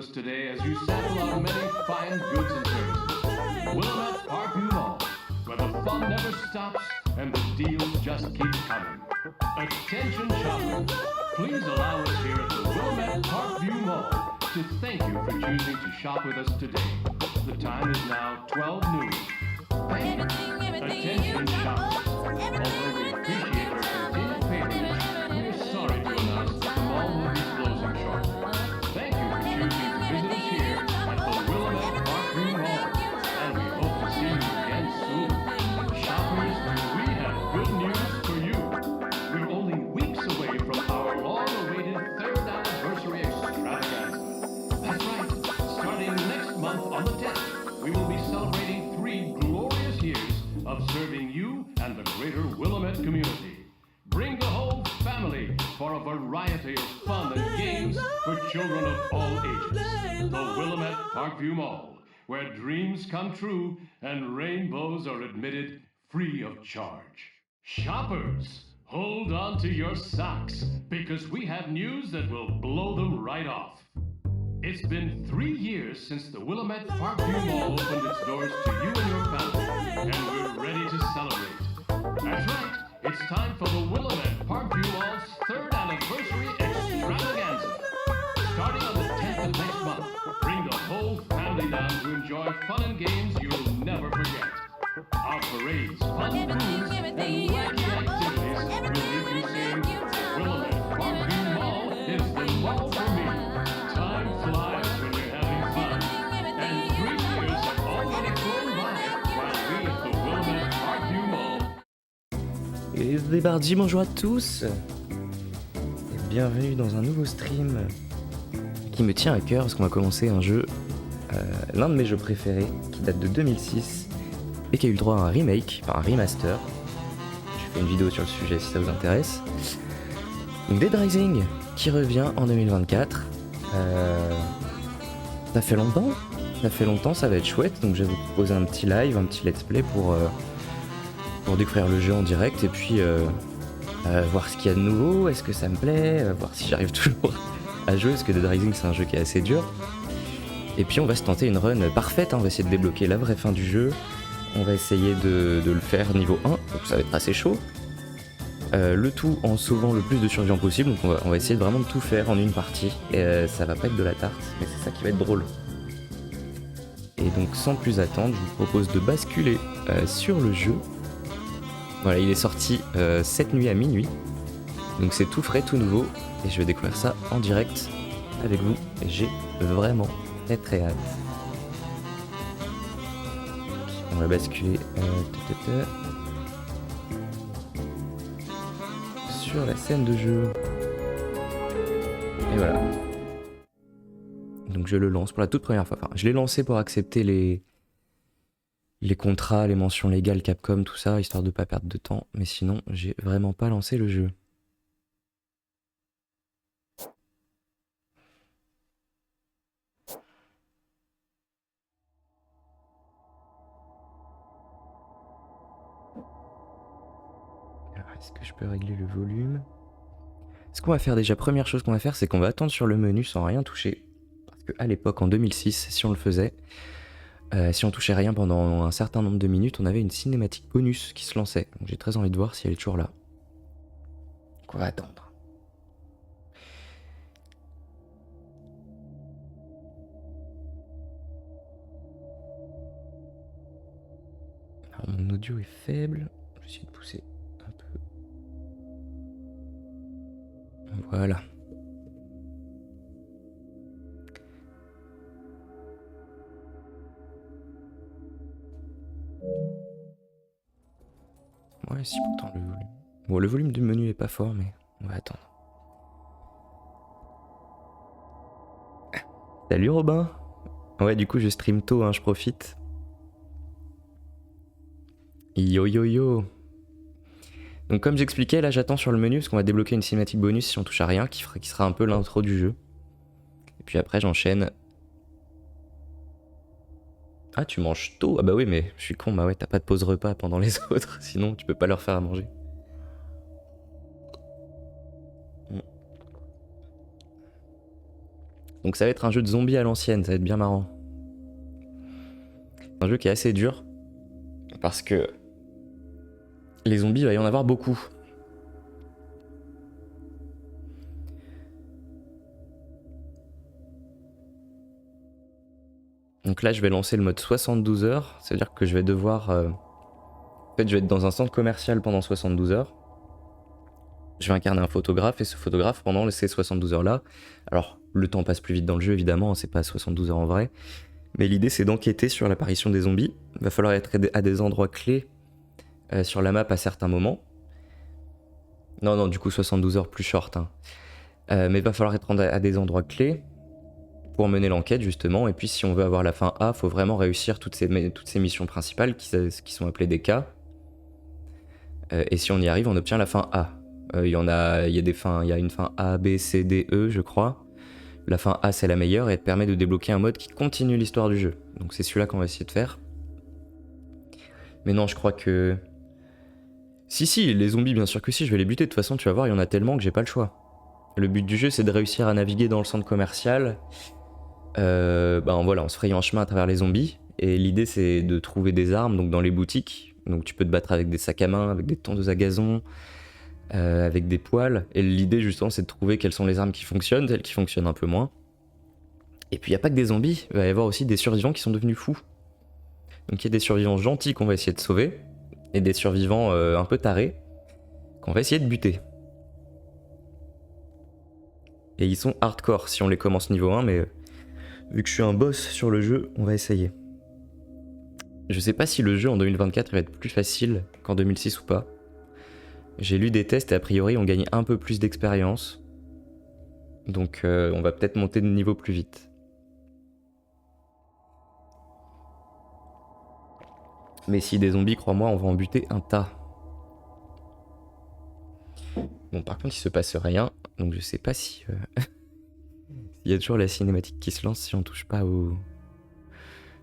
us today as you sample our many fine goods and services. Willamette Parkview Mall, where the fun never stops and the deals just keep coming. Attention shoppers, please allow us here at the Willamette Parkview Mall to thank you for choosing to shop with us today. The time is now 12 noon. Thank you. Attention shoppers, although we appreciate your continued patronage, we're sorry to announce that the mall will be closing shortly. Thank you for choosing to visit us here at the Willamette Parkview Mall, and we hope to see you again soon. Shoppers, we have good news for you. We're only weeks away from our long-awaited third anniversary extravaganza. That's right, starting next month on the 10th, we will be celebrating 3 glorious years of serving you and the greater Willamette community. Bring the whole family for a variety of fun and games for children of all ages. The Willamette Parkview Mall, where dreams come true and rainbows are admitted free of charge. Shoppers, hold on to your socks, because we have news that will blow them right off. It's been 3 years since the Willamette Parkview Mall opened its doors to you and your family, and we're ready to celebrate. That's right, it's time for the Willamette Parkview Mall's third anniversary extravaganza. Starting on the 10th of next month, bring the whole family down to enjoy fun and games you'll never forget. Our parades, fun foods, and wacky activities will leave you saying, Willamette Parkview Mall is the mall for me. Time flies when you're having fun, and 3 years have already flown by while we at the Willamette Parkview Mall. Et Bardi, bonjour à tous et bienvenue dans un nouveau stream qui me tient à cœur parce qu'on va commencer un jeu, l'un de mes jeux préférés qui date de 2006 et qui a eu le droit à un remake, enfin un remaster. J'ai fait une vidéo sur le sujet si ça vous intéresse. Donc Dead Rising qui revient en 2024. Ça fait longtemps, ça va être chouette, donc je vais vous proposer un petit live, un petit let's play pour découvrir le jeu en direct et puis voir ce qu'il y a de nouveau, est-ce que ça me plaît, voir si j'arrive toujours à jouer, parce que Dead Rising c'est un jeu qui est assez dur. Et puis on va se tenter une run parfaite, hein. On va essayer de débloquer la vraie fin du jeu, on va essayer de le faire niveau 1, donc ça va être assez chaud. Le tout en sauvant le plus de survivants possible, donc on va essayer vraiment de tout faire en une partie, et ça va pas être de la tarte, mais c'est ça qui va être drôle. Et donc sans plus attendre, je vous propose de basculer sur le jeu. Voilà, il est sorti cette nuit à minuit, donc c'est tout frais, tout nouveau, et je vais découvrir ça en direct avec vous, et j'ai vraiment très hâte. On va basculer sur la scène de jeu. Et voilà. Donc je le lance pour la toute première fois. Enfin, je l'ai lancé pour accepter les contrats, les mentions légales Capcom, tout ça, histoire de pas perdre de temps. Mais sinon, j'ai vraiment pas lancé le jeu. Alors, est-ce que je peux régler le volume? Ce qu'on va faire déjà, première chose qu'on va faire, c'est qu'on va attendre sur le menu sans rien toucher. Parce qu'à l'époque, en 2006, si on le faisait, si on touchait rien pendant un certain nombre de minutes, on avait une cinématique bonus qui se lançait. Donc j'ai très envie de voir si elle est toujours là. Donc on va attendre. Alors mon audio est faible. Je vais essayer de pousser un peu. Voilà. Ouais, si pourtant le volume. Bon, le volume du menu est pas fort, mais on va attendre. Salut Robin. Ouais, du coup, je stream tôt, hein, je profite. Yo yo yo. Donc, comme j'expliquais, là, j'attends sur le menu parce qu'on va débloquer une cinématique bonus si on touche à rien, qui sera un peu l'intro du jeu. Et puis après, j'enchaîne. Ah, tu manges tôt? Ah bah oui, mais je suis con, bah ouais, t'as pas de pause repas pendant les autres, sinon tu peux pas leur faire à manger. Donc ça va être un jeu de zombies à l'ancienne, ça va être bien marrant. Un jeu qui est assez dur, parce que les zombies, il va y en avoir beaucoup. Donc là, je vais lancer le mode 72 heures, ça veut dire que je vais devoir... En fait, je vais être dans un centre commercial pendant 72 heures. Je vais incarner un photographe, et ce photographe, pendant ces 72 heures-là... Alors, le temps passe plus vite dans le jeu, évidemment, c'est pas 72 heures en vrai. Mais l'idée, c'est d'enquêter sur l'apparition des zombies. Il va falloir être à des endroits clés sur la map à certains moments. Non, du coup, 72 heures plus short. Hein. Mais il va falloir être à des endroits clés pour mener l'enquête, justement. Et puis, si on veut avoir la fin A, il faut vraiment réussir toutes ces missions principales qui sont appelées des cas. Et si on y arrive, on obtient la fin A. Il y a une fin A, B, C, D, E, je crois. La fin A, c'est la meilleure et elle permet de débloquer un mode qui continue l'histoire du jeu. Donc c'est celui-là qu'on va essayer de faire. Mais non, je crois que... Si, les zombies, bien sûr que si, je vais les buter. De toute façon, tu vas voir, il y en a tellement que j'ai pas le choix. Le but du jeu, c'est de réussir à naviguer dans le centre commercial. En se frayant un chemin à travers les zombies. Et l'idée, c'est de trouver des armes donc dans les boutiques. Donc tu peux te battre avec des sacs à main, avec des tondeuses à gazon... avec des poils, et l'idée justement c'est de trouver quelles sont les armes qui fonctionnent, celles qui fonctionnent un peu moins. Et puis il n'y a pas que des zombies, il va y avoir aussi des survivants qui sont devenus fous. Donc il y a des survivants gentils qu'on va essayer de sauver, et des survivants un peu tarés qu'on va essayer de buter. Et ils sont hardcore si on les commence niveau 1, mais vu que je suis un boss sur le jeu, on va essayer. Je sais pas si le jeu en 2024 va être plus facile qu'en 2006 ou pas. J'ai lu des tests et a priori on gagne un peu plus d'expérience. Donc on va peut-être monter de niveau plus vite. Mais si des zombies, crois-moi, on va en buter un tas. Bon, par contre il se passe rien, donc je sais pas si... Il y a toujours la cinématique qui se lance si on touche pas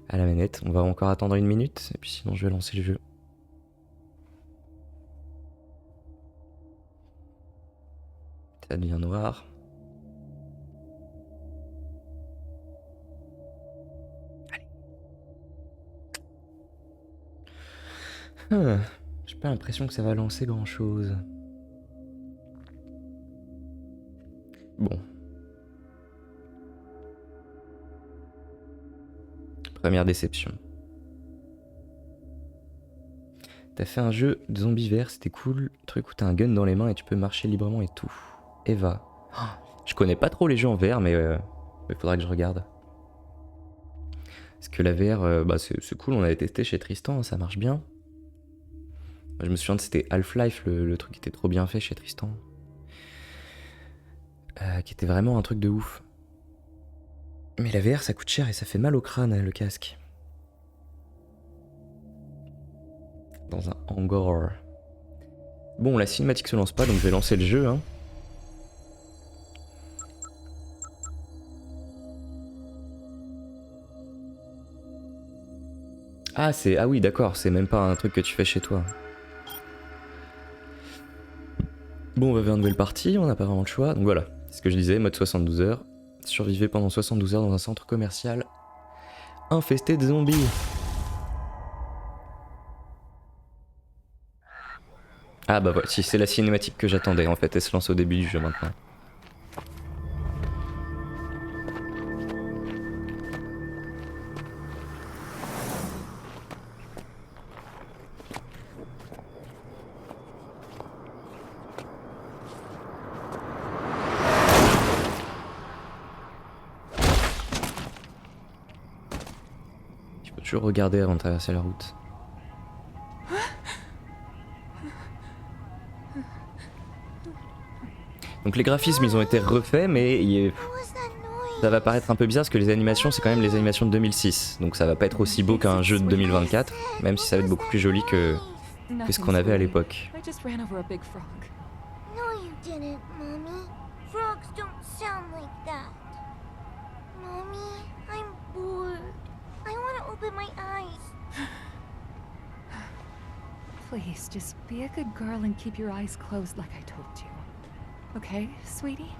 à la manette. On va encore attendre 1 minute, et puis sinon je vais lancer le jeu. Ça devient noir. Allez. J'ai pas l'impression que ça va lancer grand chose. Bon. Première déception. T'as fait un jeu de zombies verts, c'était cool. Truc où t'as un gun dans les mains et tu peux marcher librement et tout. Eva. Je connais pas trop les jeux en VR, mais il faudra que je regarde. Parce que la VR, c'est cool, on avait testé chez Tristan, ça marche bien. Je me souviens que c'était Half-Life, le truc qui était trop bien fait chez Tristan. Qui était vraiment un truc de ouf. Mais la VR, ça coûte cher et ça fait mal au crâne, le casque. Dans un hangar. Bon, la cinématique se lance pas, donc je vais lancer le jeu, hein. Ah oui, d'accord, c'est même pas un truc que tu fais chez toi. Bon, on va vers une nouvelle partie, on n'a pas vraiment le choix. Donc voilà, c'est ce que je disais, mode 72 heures. Survivez pendant 72 heures dans un centre commercial infesté de zombies. Ah bah voilà, si c'est la cinématique que j'attendais en fait, elle se lance au début du jeu maintenant. Tu peux toujours regarder avant de traverser la route. Donc les graphismes ils ont été refaits mais ça va paraître un peu bizarre parce que les animations c'est quand même les animations de 2006. Donc ça va pas être aussi beau qu'un jeu de 2024, même si ça va être beaucoup plus joli que ce qu'on avait à l'époque. Please, just be a good girl and keep your eyes closed like I told you. Okay, sweetie?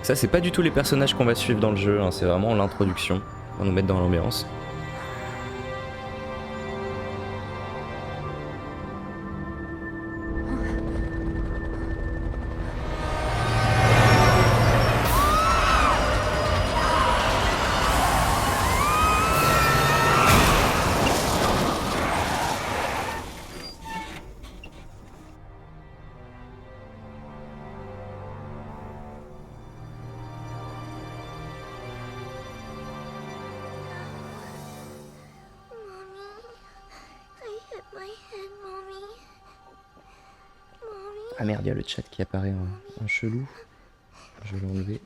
Ça c'est pas du tout les personnages qu'on va suivre dans le jeu, hein, c'est vraiment l'introduction, pour nous mettre dans l'ambiance. Ah merde, il y a le chat qui apparaît en chelou. Je vais l'enlever.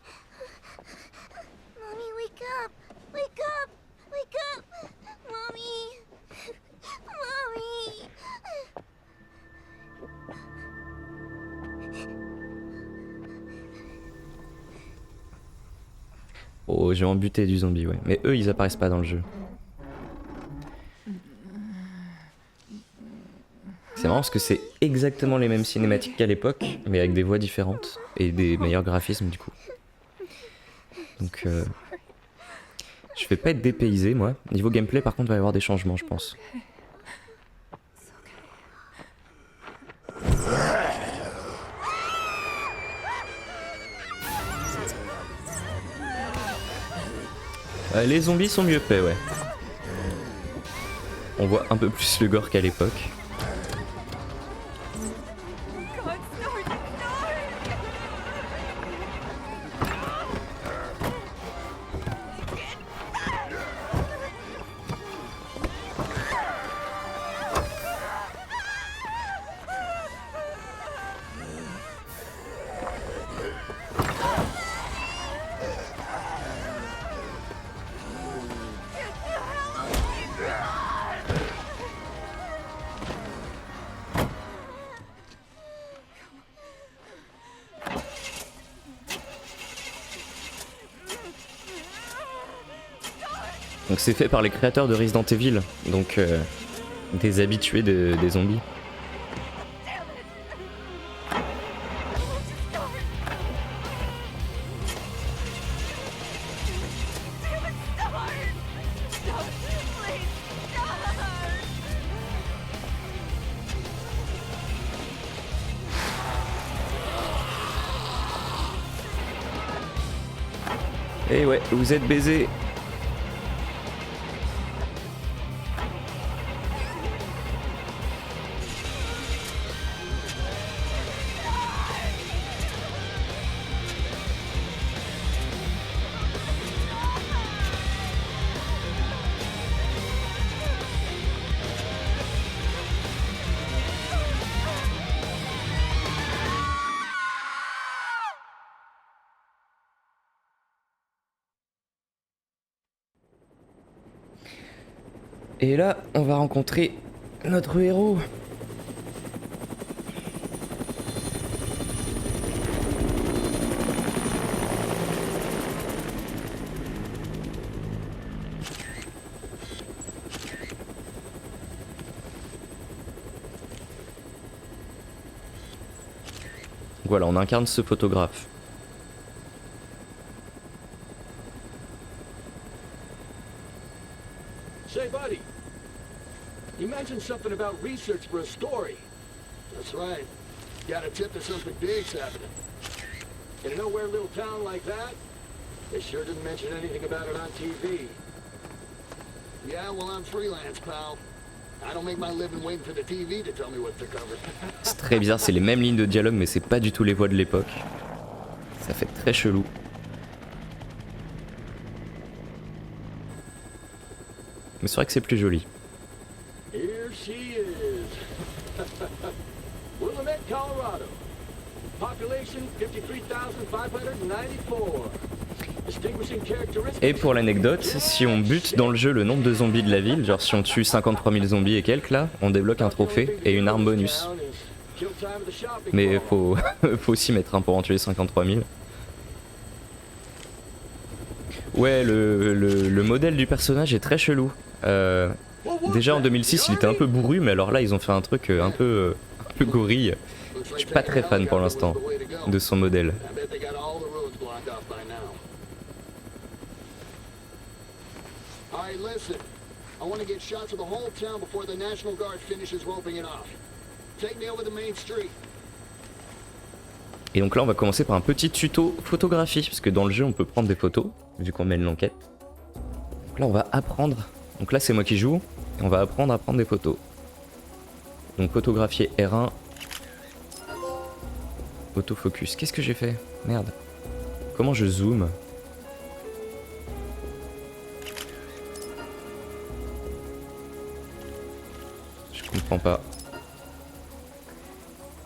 Mommy, wake up! Wake up! Wake up! Mommy! Mommy! Oh, j'ai embuté du zombie, ouais. Mais eux, ils apparaissent pas dans le jeu. C'est marrant parce que c'est exactement les mêmes cinématiques qu'à l'époque, mais avec des voix différentes et des meilleurs graphismes du coup. Donc je vais pas être dépaysé moi. Niveau gameplay par contre il va y avoir des changements je pense. Les zombies sont mieux faits ouais. On voit un peu plus le gore qu'à l'époque. Donc c'est fait par les créateurs de Resident Evil, donc des habitués des zombies. Et ouais, vous êtes baisés. Et là, on va rencontrer notre héros. Voilà, on incarne ce photographe. Say, buddy, you mentioned something about research for a story. That's right. Got a tip that something big's happening. In a nowhere little town like that, they sure didn't mention anything about it on TV. Yeah, well, I'm freelance, pal. I don't make my living waiting for the TV to tell me what to cover. C'est très bizarre, c'est les mêmes lignes de dialogue, mais c'est pas du tout les voix de l'époque. Ça fait très chelou. Mais c'est vrai que c'est plus joli. Here she is. Willamette, Colorado. Population 53,594. Distinguishing characteristics. Et pour l'anecdote, si on bute dans le jeu le nombre de zombies de la ville, genre si on tue 53 000 zombies et quelques là, on débloque un trophée et une arme bonus. Mais faut, faut s'y mettre hein, pour en tuer 53 000. Ouais, le modèle du personnage est très chelou. Déjà en 2006 il était un peu bourru, mais alors là ils ont fait un truc un peu gorille. Je suis pas très fan pour l'instant de son modèle. I bet they got all the roads blocked off by Alright, listen. I want to get shots of the whole town before the National Guard finishes roping it off. Take me over the main street. Et donc là on va commencer par un petit tuto photographie, parce que dans le jeu on peut prendre des photos, vu qu'on mène l'enquête. Donc là on va apprendre, donc là c'est moi qui joue, et on va apprendre à prendre des photos. Donc photographier R1. Autofocus, qu'est-ce que j'ai fait? Merde. Comment je zoome? Je comprends pas.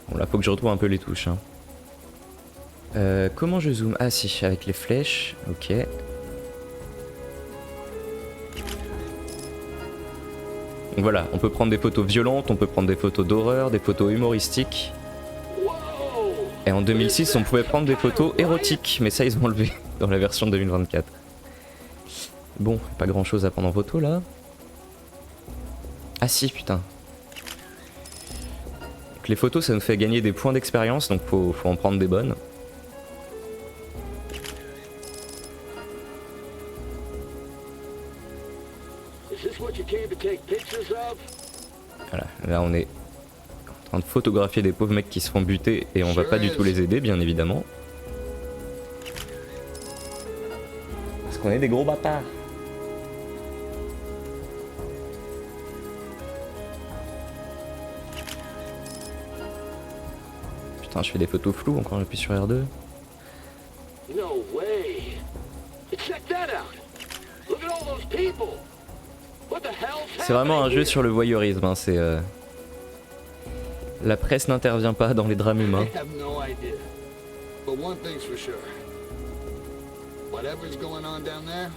Bon là faut que je retrouve un peu les touches hein. Comment je zoome? Ah si, avec les flèches, ok. Donc voilà, on peut prendre des photos violentes, on peut prendre des photos d'horreur, des photos humoristiques. Et en 2006 on pouvait prendre des photos érotiques, mais ça ils ont enlevé dans la version 2024. Bon, pas grand chose à prendre en photo là. Ah si, putain. Donc, les photos ça nous fait gagner des points d'expérience, donc faut en prendre des bonnes. Voilà, là on est en train de photographier des pauvres mecs qui se font buter et on va pas du tout les aider bien évidemment. Parce qu'on est des gros bâtards. Putain, je fais des photos floues encore, j'appuie sur R2. No way. Check that out. Look at all those people. What the hell's C'est vraiment un happening jeu here? sur le voyeurisme, hein, c'est... La presse n'intervient pas dans les drames humains. I have no idea. But one thing's for sure. Whatever's going on down there,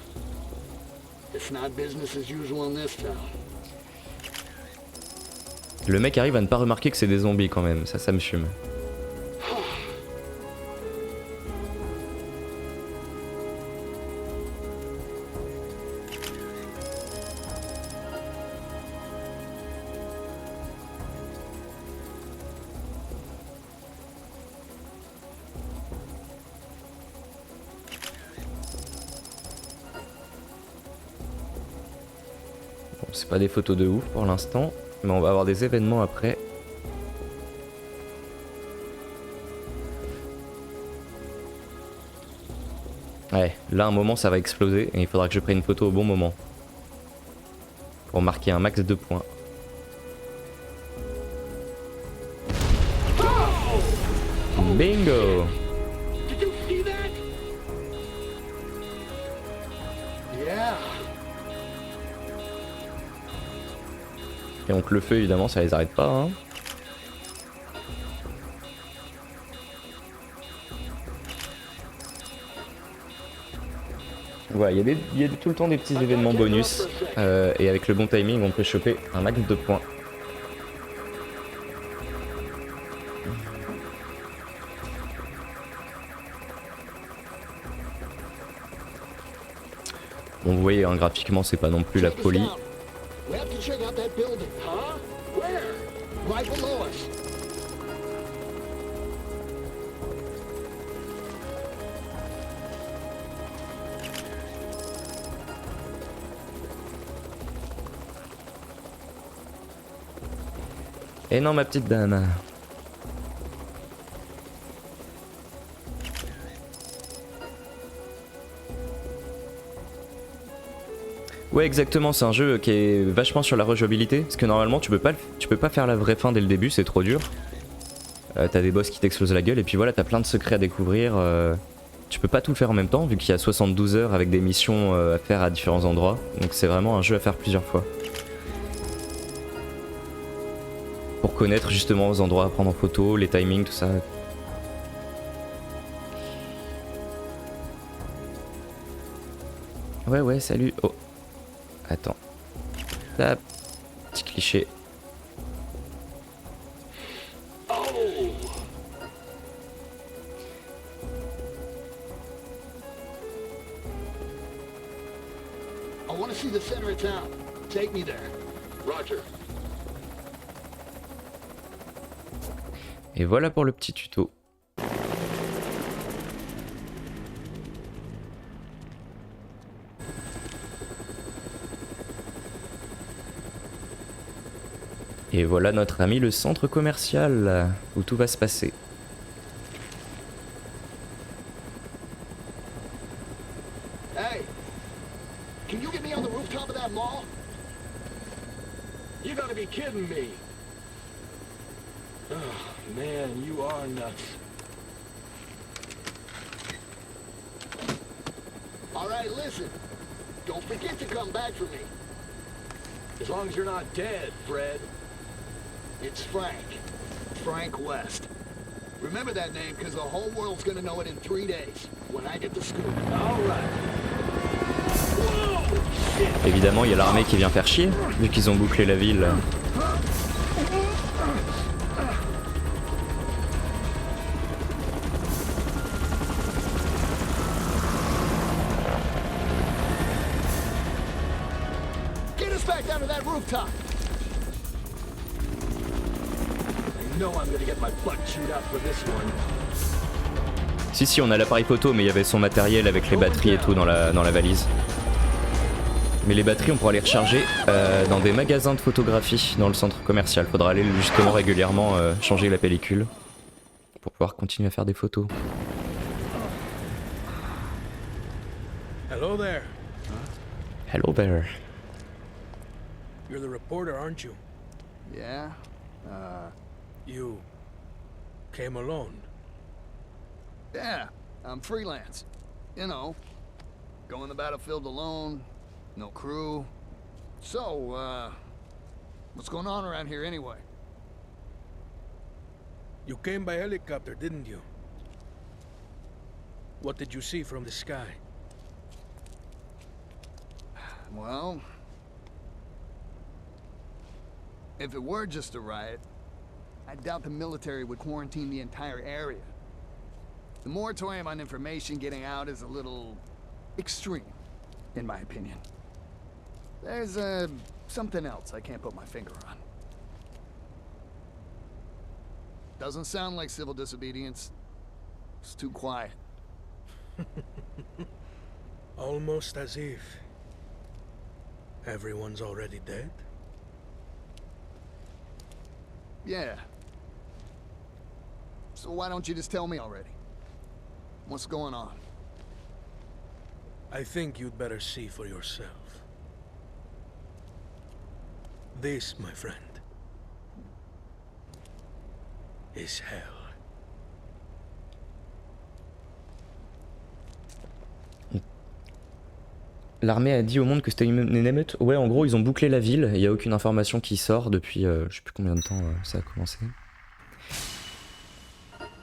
it's not business as usual in this town. Le mec arrive à ne pas remarquer que c'est des zombies quand même, ça me fume. Bon, c'est pas des photos de ouf pour l'instant, mais on va avoir des événements après. Ouais, là un moment ça va exploser et il faudra que je prenne une photo au bon moment. Pour marquer un max de points. Bingo! Did you see that? Yeah. Et donc le feu évidemment ça les arrête pas hein. Voilà, il y a tout le temps des petits événements bonus et avec le bon timing on peut choper un max de points. Bon vous voyez hein, graphiquement c'est pas non plus la Check this folie. out. We have to check out that building. Huh? Where? Right below us. Et non ma petite dame. Ouais exactement, c'est un jeu qui est vachement sur la rejouabilité, parce que normalement tu peux pas faire la vraie fin dès le début, c'est trop dur. T'as des boss qui t'explosent la gueule et puis voilà t'as plein de secrets à découvrir. Tu peux pas tout faire en même temps vu qu'il y a 72 heures avec des missions à faire à différents endroits, donc c'est vraiment un jeu à faire plusieurs fois. Pour connaître justement les endroits à prendre en photo, les timings, tout ça. Ouais salut. Oh. Attends. Tap. Petit cliché. I want to see the center of town. Take me there. Roger. Et voilà pour le petit tuto. Et voilà notre ami le centre commercial où tout va se passer. Hey, can you get me on the rooftop of that mall? You gotta be kidding me. Oh, man, you are nuts. All right, listen. Don't forget to come back for me. As long as you're not dead, Fred. It's Frank. Frank West. Remember that name, because the whole world's gonna know it in 3 days, when I get the scoop. All right. Whoa! Shit! Évidemment, il y a l'armée qui vient faire chier, vu qu'ils ont bouclé la ville. Get us back down to that rooftop! I know I'm gonna get my butt chewed out for this one. Si, on a l'appareil photo, mais il y avait son matériel avec les batteries et tout dans la valise. Mais les batteries, on pourra les recharger dans des magasins de photographie dans le centre commercial. Faudra aller justement régulièrement changer la pellicule pour pouvoir continuer à faire des photos. Hello there. Hello there. You're the reporter, aren't you? Yeah? You came alone. Yeah, I'm freelance. You know, going the battlefield alone, no crew. So, what's going on around here anyway? You came by helicopter, didn't you? What did you see from the sky? Well, if it were just a riot, I doubt the military would quarantine the entire area. The moratorium on information getting out is a little extreme, in my opinion. There's, something else I can't put my finger on. Doesn't sound like civil disobedience. It's too quiet. Almost as if everyone's already dead. Yeah. So why don't you just tell me already? What's going on? I think you'd better see for yourself. This, my friend, is hell. L'armée a dit au monde que c'était une émeute. Ouais, en gros, ils ont bouclé la ville. Il n'y a aucune information qui sort depuis je sais plus combien de temps ça a commencé.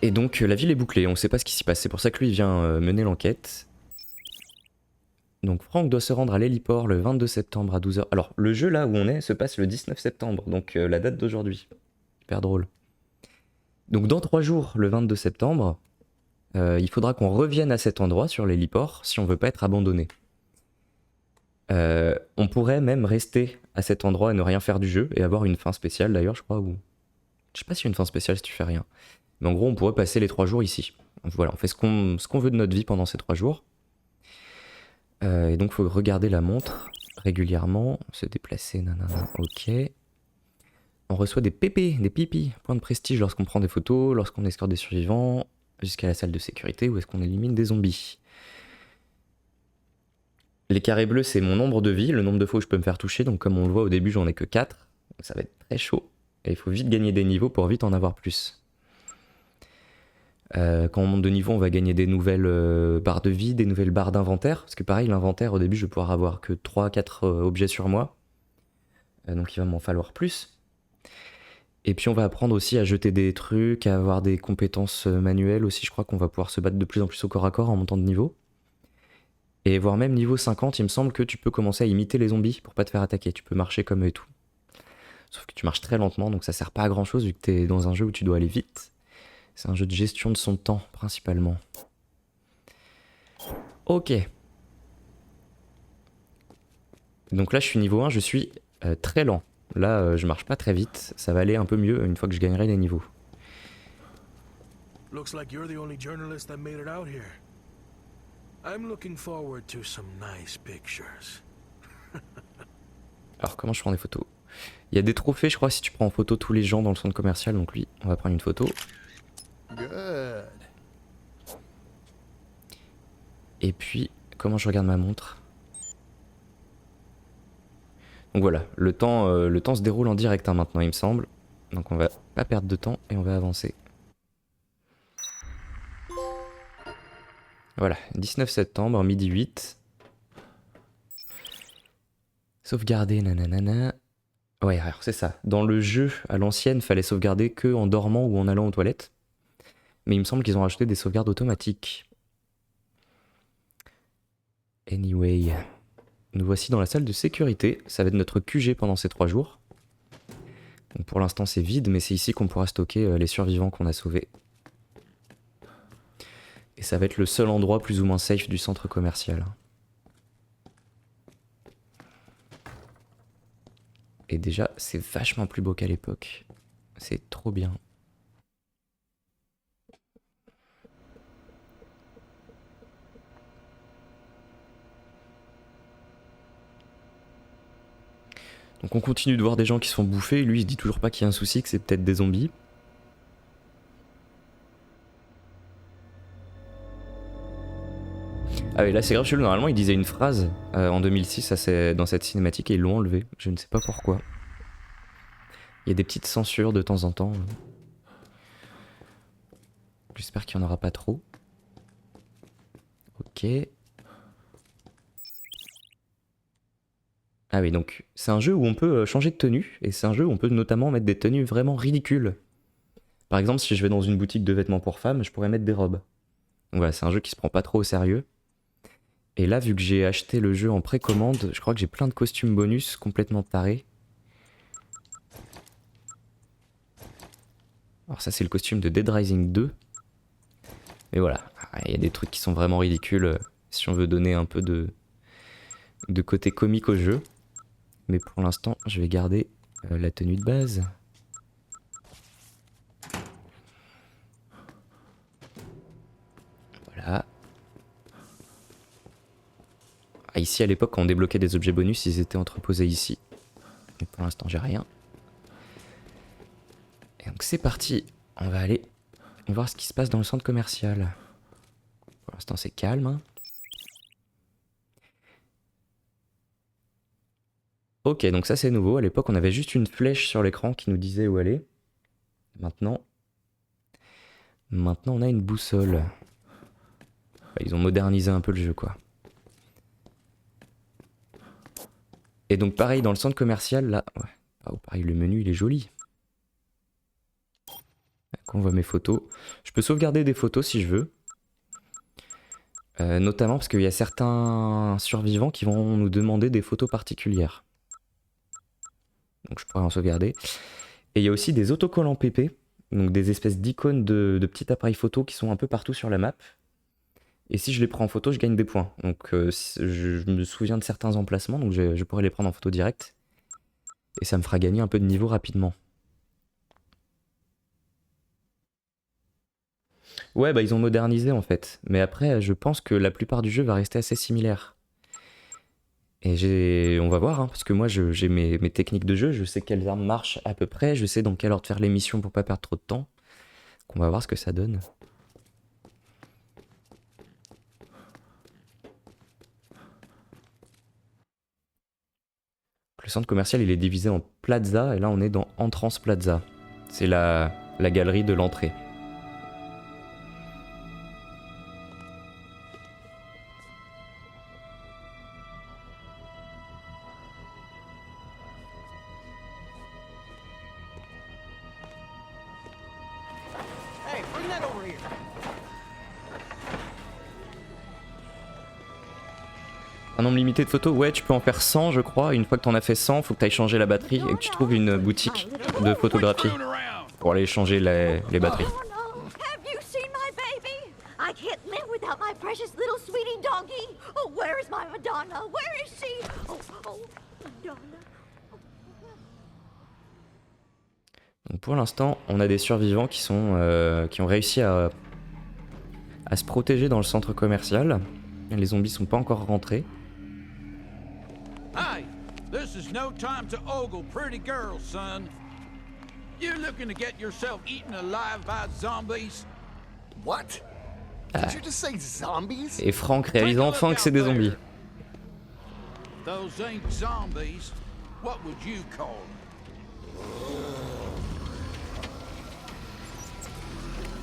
Et donc, la ville est bouclée. On ne sait pas ce qui s'y passe. C'est pour ça que lui, il vient mener l'enquête. Donc, Frank doit se rendre à l'héliport le 22 septembre à 12h. Alors, le jeu là où on est se passe le 19 septembre. Donc, la date d'aujourd'hui. Super drôle. Donc, dans 3 jours, le 22 septembre, il faudra qu'on revienne à cet endroit sur l'héliport si on veut pas être abandonné. On pourrait même rester à cet endroit et ne rien faire du jeu et avoir une fin spéciale d'ailleurs je crois ou je sais pas s'il y a une fin spéciale si tu fais rien mais en gros on pourrait passer les 3 jours ici. Donc voilà, on fait ce qu'on veut de notre vie pendant ces 3 jours et donc faut regarder la montre régulièrement, se déplacer, nanana, ok. On reçoit des PP, des pipis, points de prestige lorsqu'on prend des photos, lorsqu'on escorte des survivants jusqu'à la salle de sécurité où est-ce qu'on élimine des zombies. Les carrés bleus, c'est mon nombre de vies, le nombre de fois où je peux me faire toucher. Donc comme on le voit au début, j'en ai que 4. Donc ça va être très chaud. Et il faut vite gagner des niveaux pour vite en avoir plus. Quand on monte de niveau, on va gagner des nouvelles barres de vie, des nouvelles barres d'inventaire. Parce que pareil, l'inventaire, au début, je vais pouvoir avoir que 3-4 objets sur moi. Donc il va m'en falloir plus. Et puis on va apprendre aussi à jeter des trucs, à avoir des compétences manuelles aussi. Je crois qu'on va pouvoir se battre de plus en plus au corps à corps en montant de niveau. Et voire même niveau 50, il me semble que tu peux commencer à imiter les zombies pour pas te faire attaquer. Tu peux marcher comme eux et tout. Sauf que tu marches très lentement, donc ça sert pas à grand chose vu que t'es dans un jeu où tu dois aller vite. C'est un jeu de gestion de son temps, principalement. Ok. Donc là, je suis niveau 1, je suis très lent. Là, je marche pas très vite. Ça va aller un peu mieux une fois que je gagnerai les niveaux. Looks like you're the only journalist that made it out here. I'm looking forward to some nice pictures. Alors, comment je prends des photos ? Il y a des trophées, je crois, si tu prends en photo tous les gens dans le centre commercial. Donc lui, on va prendre une photo. Good. Et puis, comment je regarde ma montre? Donc voilà, le temps se déroule en direct hein, maintenant, il me semble. Donc on va pas perdre de temps et on va avancer. Voilà, 19 septembre, midi 8. Sauvegarder, nanana. Ouais, alors c'est ça. Dans le jeu, à l'ancienne, fallait sauvegarder que en dormant ou en allant aux toilettes. Mais il me semble qu'ils ont rajouté des sauvegardes automatiques. Anyway, nous voici dans la salle de sécurité. Ça va être notre QG pendant ces 3 jours. Donc pour l'instant c'est vide, mais c'est ici qu'on pourra stocker les survivants qu'on a sauvés. Et ça va être le seul endroit plus ou moins safe du centre commercial. Et déjà, c'est vachement plus beau qu'à l'époque. C'est trop bien. Donc on continue de voir des gens qui se font bouffer. Lui, il se dit toujours pas qu'il y a un souci, que c'est peut-être des zombies. Ah oui, là c'est grave chelou. Normalement, il disait une phrase en 2006 dans cette cinématique et ils l'ont enlevé. Je ne sais pas pourquoi. Il y a des petites censures de temps en temps. J'espère qu'il n'y en aura pas trop. Ok. Ah oui, donc c'est un jeu où on peut changer de tenue. Et c'est un jeu où on peut notamment mettre des tenues vraiment ridicules. Par exemple, si je vais dans une boutique de vêtements pour femmes, je pourrais mettre des robes. Donc voilà, c'est un jeu qui se prend pas trop au sérieux. Et là, vu que j'ai acheté le jeu en précommande, je crois que j'ai plein de costumes bonus complètement tarés. Alors ça, c'est le costume de Dead Rising 2. Mais voilà, il y a des trucs qui sont vraiment ridicules si on veut donner un peu de côté comique au jeu. Mais pour l'instant, je vais garder la tenue de base. Voilà. Ah, ici, à l'époque, quand on débloquait des objets bonus, ils étaient entreposés ici. Mais pour l'instant, j'ai rien. Et donc c'est parti. On va aller voir ce qui se passe dans le centre commercial. Pour l'instant, c'est calme. Hein. Ok, donc ça c'est nouveau. À l'époque, on avait juste une flèche sur l'écran qui nous disait où aller. Maintenant, on a une boussole. Ils ont modernisé un peu le jeu, quoi. Et donc pareil, dans le centre commercial, là... Ouais, oh, pareil, le menu, il est joli. Quand on voit mes photos. Je peux sauvegarder des photos si je veux. Notamment parce qu'il y a certains survivants qui vont nous demander des photos particulières. Donc je pourrais en sauvegarder. Et il y a aussi des autocollants PP. Donc des espèces d'icônes de petits appareils photo qui sont un peu partout sur la map. Et si je les prends en photo, je gagne des points. Donc je me souviens de certains emplacements, donc je pourrais les prendre en photo directe. Et ça me fera gagner un peu de niveau rapidement. Ouais, bah ils ont modernisé en fait. Mais après, je pense que la plupart du jeu va rester assez similaire. Et on va voir, hein, parce que moi j'ai mes techniques de jeu, je sais quelles armes marchent à peu près, je sais dans quel ordre faire les missions pour pas perdre trop de temps. Donc on va voir ce que ça donne. Le centre commercial il est divisé en plaza et là on est dans Entrance Plaza. C'est la galerie de l'entrée. Hey, bring that over here. Un nombre limité de photos, ouais tu peux en faire 100 je crois. Une fois que t'en as fait 100, faut que t'ailles changer la batterie et que tu trouves une boutique de photographie pour aller changer les batteries. Oh no! Have you seen my baby? I can't live without my precious little sweetie doggy. Oh, where is my Madonna? Where is she? Oh, Madonna. Donc pour l'instant, on a des survivants qui ont réussi à se protéger dans le centre commercial. Les zombies sont pas encore rentrés. Hi. This is no time to ogle pretty girls, son. You looking to get yourself eaten alive by zombies? What? Did you just say zombies? Et Franck réalise enfin que c'est des zombies. Those ain't zombies. What would you call them?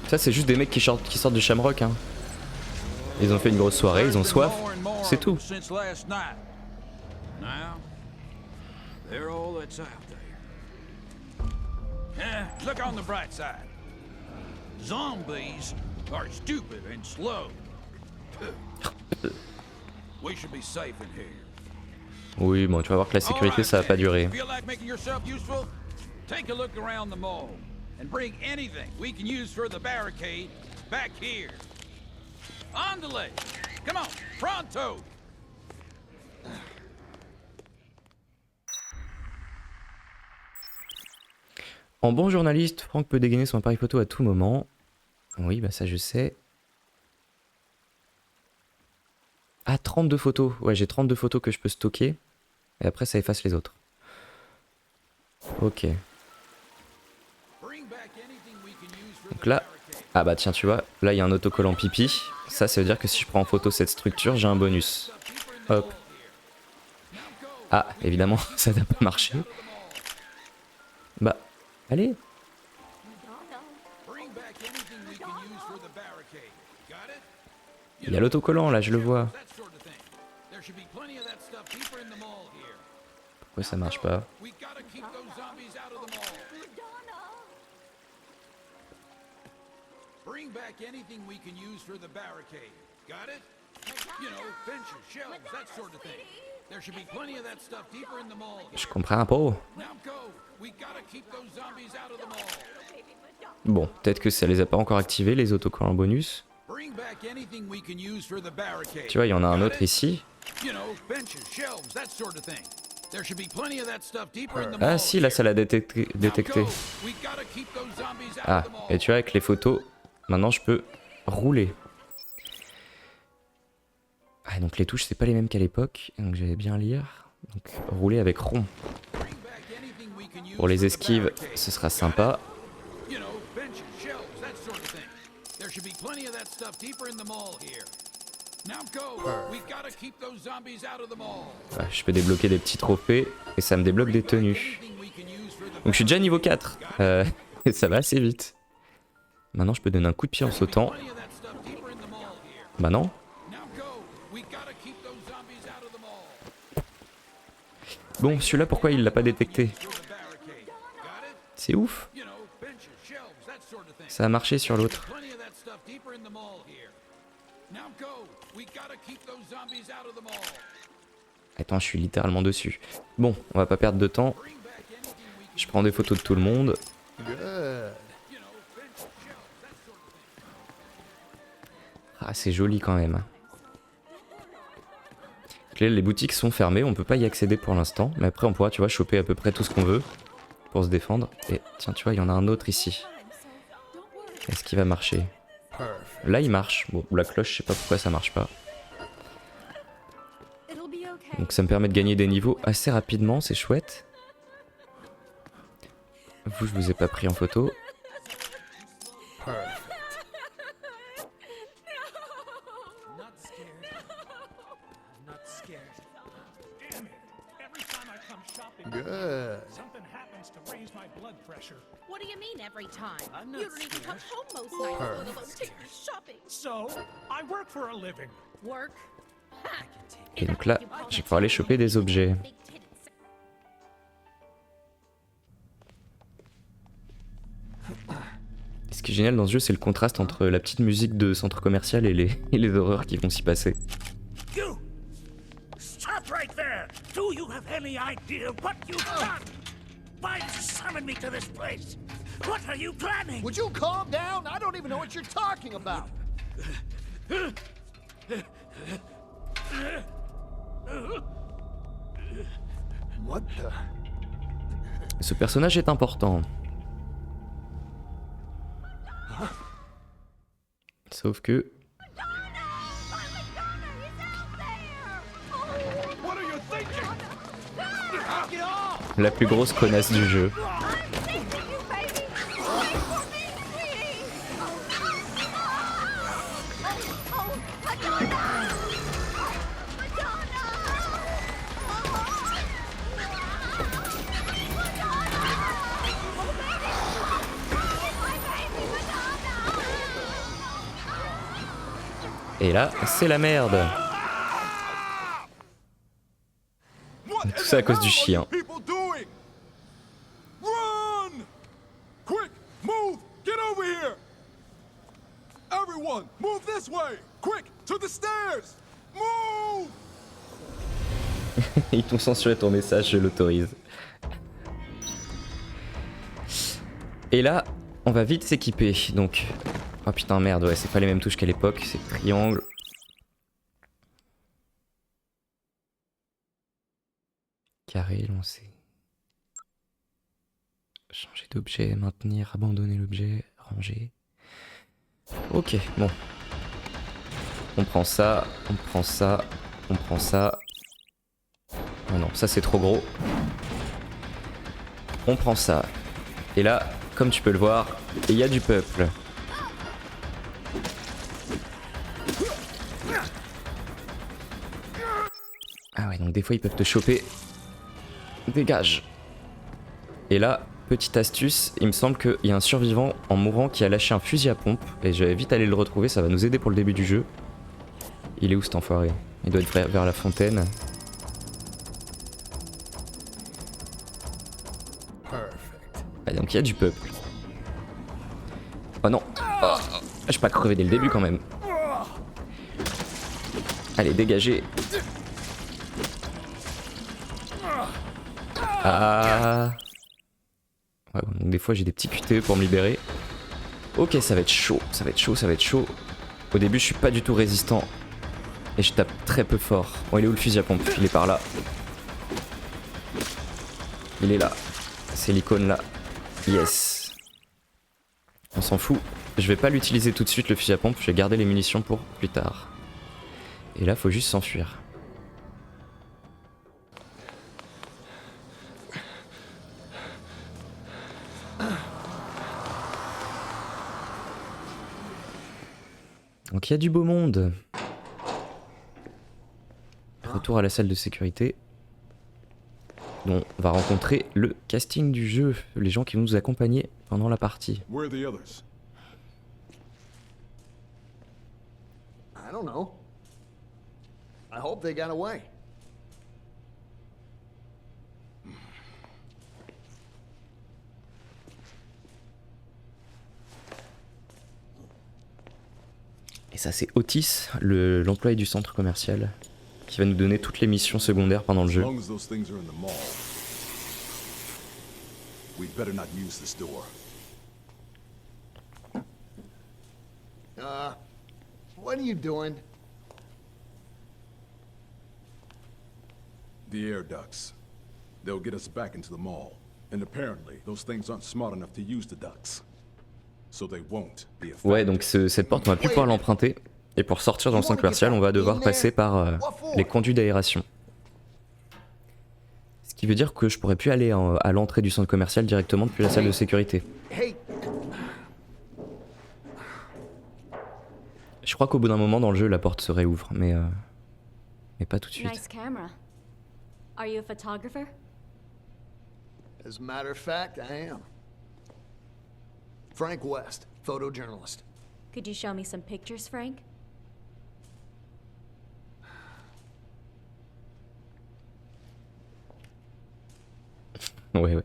Ça c'est juste des mecs qui sortent du Shamrock, hein. Ils ont fait une grosse soirée, ils ont soif, c'est tout. Since last night. Now, they're all that's out there. Look on the bright side. Zombies are stupid and slow. We should be safe in here. Oui, bon, tu vas voir que la sécurité ça va pas durer. Feel like making yourself useful? Take a look around the mall and bring anything we can use for the barricade back here. On the leg. Come on, pronto. En bon journaliste, Franck peut dégainer son appareil photo à tout moment. Oui, bah ça je sais. Ah, 32 photos. Ouais, j'ai 32 photos que je peux stocker. Et après, ça efface les autres. Ok. Donc là... Ah bah tiens, tu vois, là il y a un autocollant pipi. Ça veut dire que si je prends en photo cette structure, j'ai un bonus. Hop. Ah, évidemment, ça n'a pas marché. Bah, allez. Il y a l'autocollant là, je le vois. Pourquoi ça marche pas? Bring back anything we can use for the barricade. Got it? You know, benches, shelves, that sort of thing. There should be plenty of that stuff deeper in the mall. Je comprends pas. Now go. We gotta keep those zombies out of the mall. Bon, peut-être que ça les a pas encore activés, les autocollants bonus. Bring back anything we can use for the barricade. Tu vois, il y en a un autre ici. You know, benches, shelves, that sort of thing. There should be plenty of that stuff deeper in the Ah mall. si, là ça l'a détecté. Ah, et tu vois, avec les photos, maintenant je peux rouler. Ah, donc les touches c'est pas les mêmes qu'à l'époque, donc j'allais bien lire. Donc rouler avec rond. Pour les esquives, ce sera sympa. Ouais, je peux débloquer des petits trophées et ça me débloque des tenues. Donc je suis déjà niveau 4. Et ça va assez vite. Maintenant je peux donner un coup de pied en sautant. Bah non. Bon, celui-là pourquoi il l'a pas détecté? C'est ouf. Ça a marché sur l'autre. Attends, je suis littéralement dessus. Bon, on va pas perdre de temps. Je prends des photos de tout le monde. Ah, c'est joli quand même. Les boutiques sont fermées, on peut pas y accéder pour l'instant. Mais après, on pourra, tu vois, choper à peu près tout ce qu'on veut pour se défendre. Et tiens, tu vois, il y en a un autre ici. Est-ce qu'il va marcher? Là, il marche. Bon, la cloche, je sais pas pourquoi ça marche pas. Donc ça me permet de gagner des niveaux assez rapidement, c'est chouette. Vous, je vous ai pas pris en photo. Good. Something happens to raise my blood pressure. What do you mean every time? You don't even come home most nights, let alone take you shopping. So, I work for a living. Work? Et donc là, je vais pouvoir aller choper des objets. Ce qui est génial dans ce jeu, c'est le contraste entre la petite musique de centre commercial et les horreurs qui vont s'y passer. You! Stop right there! Do you have any idea what you've done? Why did you summon me to this place? What are you planning? Would you calm down? I don't even know what you're talking about. What the? Ce personnage est important. Sauf que... What are you thinking? La plus grosse connasse du jeu. I'm chasing you, baby. Wait for me, sweetie. Oh, Madonna! Madonna! Et là, c'est la merde. Tout ça à cause du chien. People doing? Run! Quick, move! Get over here! Everyone, move this way! Quick, to the stairs! Move! Ils t'ont censuré ton message, je l'autorise. Et là, on va vite s'équiper. Donc, oh putain merde, ouais, c'est pas les mêmes touches qu'à l'époque, c'est triangle. Carré, lancer. Changer d'objet, maintenir, abandonner l'objet, ranger. Ok, bon. On prend ça, on prend ça, on prend ça. Oh non, ça c'est trop gros. On prend ça. Et là, comme tu peux le voir, il y a du peuple. Ah ouais, donc des fois ils peuvent te choper. Dégage. Et là, petite astuce, il me semble qu'il y a un survivant en mourant qui a lâché un fusil à pompe. Et je vais vite aller le retrouver, ça va nous aider pour le début du jeu. Il est où cet enfoiré? Il doit être vers la fontaine. Ah, donc il y a du peuple. Oh non, oh, je vais pas crever dès le début quand même. Allez, dégagez. Ah. Ouais, donc des fois j'ai des petits QTE pour me libérer. Ok, ça va être chaud, ça va être chaud, ça va être chaud. Au début je suis pas du tout résistant. Et je tape très peu fort. Bon, il est où le fusil à pompe? Il est par là. Il est là. C'est l'icône là. Yes. On s'en fout. Je vais pas l'utiliser tout de suite le fusil à pompe, je vais garder les munitions pour plus tard. Et là faut juste s'enfuir. Donc il y a du beau monde. Retour à la salle de sécurité. Dont on va rencontrer le casting du jeu, les gens qui vont nous accompagner pendant la partie. Where are the others? I don't know. I hope they got away. Et ça c'est Otis, l'employé du centre commercial, qui va nous donner toutes les missions secondaires pendant le jeu. As long as those things are in the mall, we'd better not use this door. What are you doing? The air ducts. They'll get us back into the mall. And apparently, those things aren't smart enough to use the ducts. So they won't be effective. Ouais, donc cette porte, on va plus pouvoir l'emprunter. Et pour sortir dans le centre commercial, on va devoir passer par les conduits d'aération. Ce qui veut dire que je pourrais plus aller à l'entrée du centre commercial directement depuis la salle de sécurité. Hey, Je crois qu'au bout d'un moment dans le jeu, la porte se réouvre, mais pas tout de suite. Nice camera. Are you a photographer? as a matter of fact, I am. Frank West, photojournalist. Could you show me some pictures, Frank? Ouais, ouais.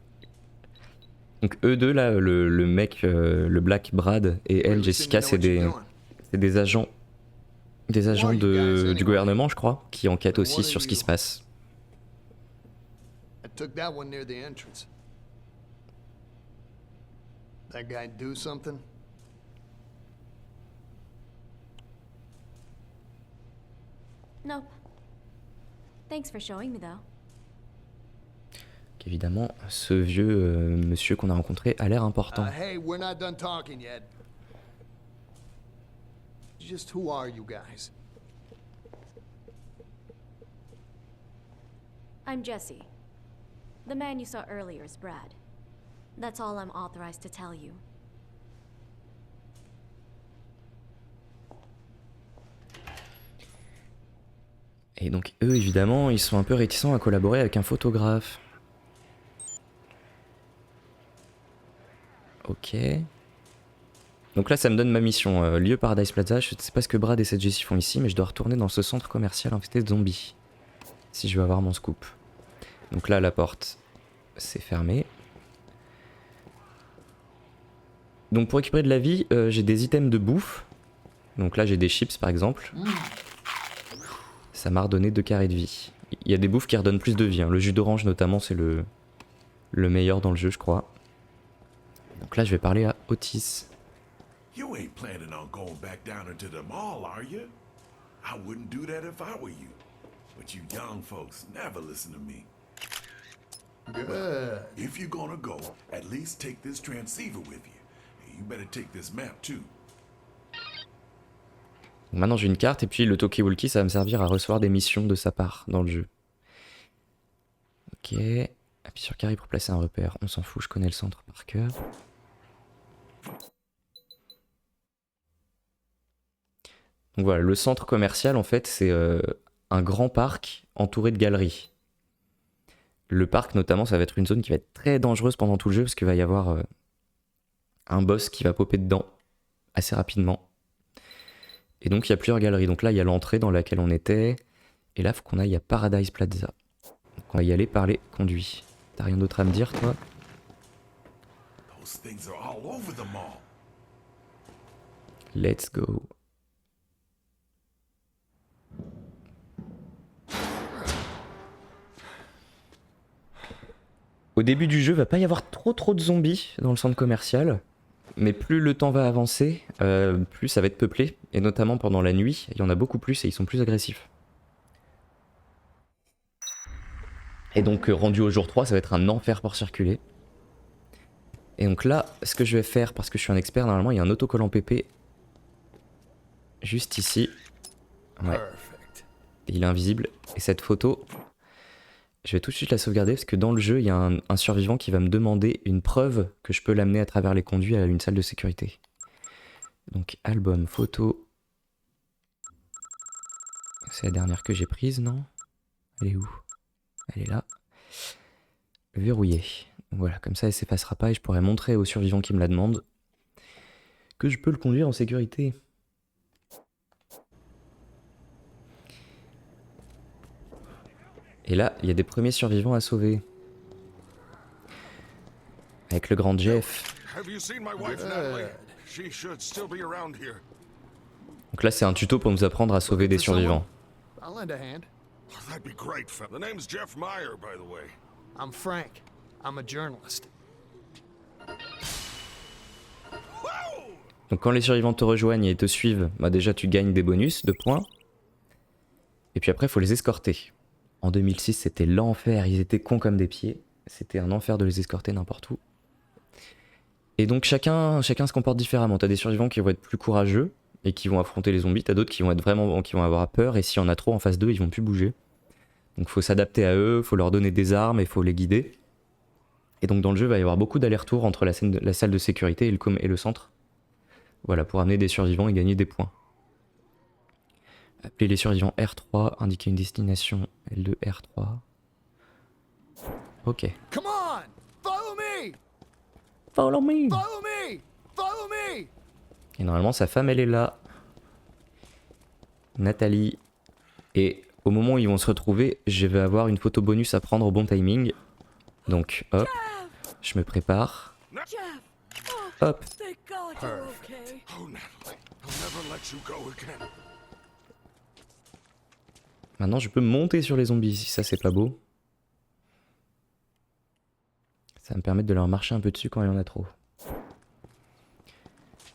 Donc eux deux là, le mec, le Black Brad et elle, Jessica, c'est des agents du gouvernement, je crois, qui enquêtent aussi sur ce qui se passe. I took that one near the entrance. That guy do something? Nope. Thanks for showing me, though. Évidemment, ce vieux monsieur qu'on a rencontré a l'air important. Hey, we're not done talking yet. Just who are you guys? I'm Jessie. The man you saw earlier is Brad. That's all I'm authorized to tell you. Et donc eux, évidemment, ils sont un peu réticents à collaborer avec un photographe. Ok. Donc là, ça me donne ma mission. Lieu Paradise Plaza. Je ne sais pas ce que Brad et cette Jessie font ici, mais je dois retourner dans ce centre commercial infesté de zombies. Si je veux avoir mon scoop. Donc là, la porte, c'est fermé. Donc pour récupérer de la vie, j'ai des items de bouffe. Donc là, j'ai des chips, par exemple. Ça m'a redonné 2 carrés de vie. Il y a des bouffes qui redonnent plus de vie. Hein. Le jus d'orange, notamment, c'est le meilleur dans le jeu, je crois. Donc là, je vais parler à Otis. You ain't planning on going back down into the mall, are you? I wouldn't do that if I were you. But you young folks never listen to me. Good. If you're gonna go, at least take this transceiver with you. And you better take this map too. Donc maintenant j'ai une carte et puis le talkie-walkie ça va me servir à recevoir des missions de sa part dans le jeu. Ok. Appuie sur carré pour placer un repère. On s'en fout, je connais le centre par cœur. Donc voilà, le centre commercial en fait c'est un grand parc entouré de galeries. Le parc notamment ça va être une zone qui va être très dangereuse pendant tout le jeu parce qu'il va y avoir un boss qui va popper dedans assez rapidement. Et donc il y a plusieurs galeries. Donc là il y a l'entrée dans laquelle on était. Et là il faut qu'on aille à Paradise Plaza. Donc on va y aller par les conduits. T'as rien d'autre à me dire toi? Those things are all over the mall. Let's go. Au début du jeu, va pas y avoir trop de zombies dans le centre commercial. Mais plus le temps va avancer, plus ça va être peuplé. Et notamment pendant la nuit, il y en a beaucoup plus et ils sont plus agressifs. Et donc rendu au jour 3, ça va être un enfer pour circuler. Et donc là, ce que je vais faire, parce que je suis un expert, normalement il y a un autocollant PP. Juste ici. Ouais. Et il est invisible. Et cette photo, je vais tout de suite la sauvegarder parce que dans le jeu, il y a un survivant qui va me demander une preuve que je peux l'amener à travers les conduits à une salle de sécurité. Donc album, photo. C'est la dernière que j'ai prise, non? Elle est où? Elle est là. Verrouillée. Donc voilà, comme ça elle s'effacera pas et je pourrai montrer au survivant qui me la demande que je peux le conduire en sécurité. Et là, il y a des premiers survivants à sauver. Avec le grand Jeff. Donc là, c'est un tuto pour nous apprendre à sauver des survivants. I'm Frank. I'm a journalist. Donc quand les survivants te rejoignent et te suivent, bah déjà tu gagnes des bonus de points. Et puis après, il faut les escorter. En 2006, c'était l'enfer, ils étaient cons comme des pieds. C'était un enfer de les escorter n'importe où. Et donc chacun se comporte différemment. T'as des survivants qui vont être plus courageux et qui vont affronter les zombies. T'as d'autres qui vont avoir peur et s'il y en a trop en face d'eux, ils vont plus bouger. Donc faut s'adapter à eux, faut leur donner des armes et faut les guider. Et donc dans le jeu, il va y avoir beaucoup d'allers-retours entre la salle de sécurité et le centre. Voilà, pour amener des survivants et gagner des points. Appeler les survivants R3, indiquer une destination L2 R3. Ok. Come on! Follow me! Follow me! Follow me! Follow me! Et normalement sa femme elle est là. Nathalie. Et au moment où ils vont se retrouver, je vais avoir une photo bonus à prendre au bon timing. Donc hop, je me prépare. Hop. Maintenant je peux monter sur les zombies si ça c'est pas beau. Ça va me permettre de leur marcher un peu dessus quand il y en a trop.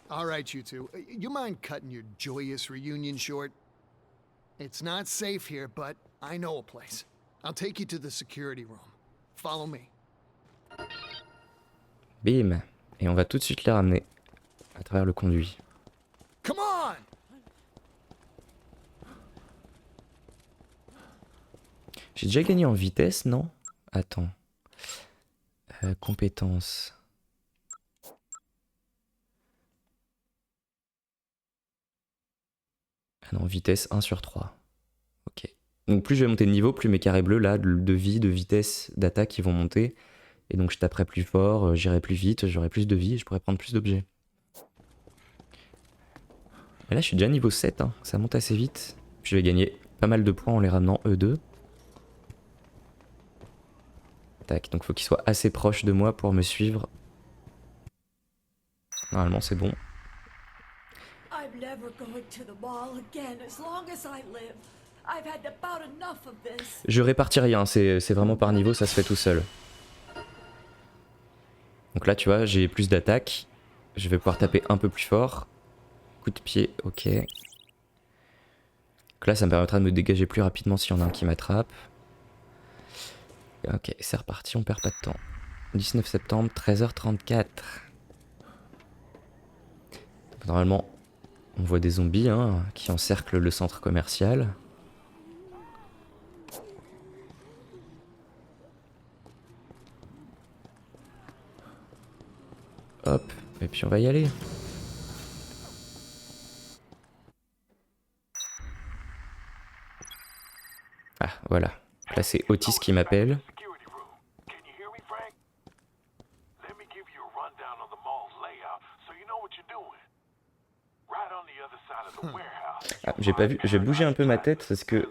All right, you two. You mind cutting your joyous reunion short? It's not safe here, but I know a place. I'll take you to the security room. Follow me. Bim. Et on va tout de suite les ramener à travers le conduit. Come on! J'ai déjà gagné en vitesse, non? Attends. Compétences. Ah non, vitesse 1 sur 3. Ok. Donc plus je vais monter de niveau, plus mes carrés bleus là, de vie, de vitesse, d'attaque, ils vont monter. Et donc je taperai plus fort, j'irai plus vite, j'aurai plus de vie et je pourrai prendre plus d'objets. Et là je suis déjà niveau 7, hein. Ça monte assez vite. Puis je vais gagner pas mal de points en les ramenant E2. Tac, donc faut qu'ils soient assez proches de moi pour me suivre. Normalement c'est bon. I'm never going to the mall again as long as I live. I've had about enough of this. Je répartis rien, c'est vraiment par niveau, ça se fait tout seul. Donc là tu vois, j'ai plus d'attaque. Je vais pouvoir taper un peu plus fort. Coup de pied, ok. Donc là ça me permettra de me dégager plus rapidement s'il y en a un qui m'attrape. Ok, c'est reparti, on perd pas de temps. 19 septembre, 13h34. Donc, normalement, on voit des zombies hein, qui encerclent le centre commercial. Hop, et puis on va y aller. Ah, voilà. Là, c'est Otis qui m'appelle. Ah, j'ai pas vu, j'ai bougé un peu ma tête parce que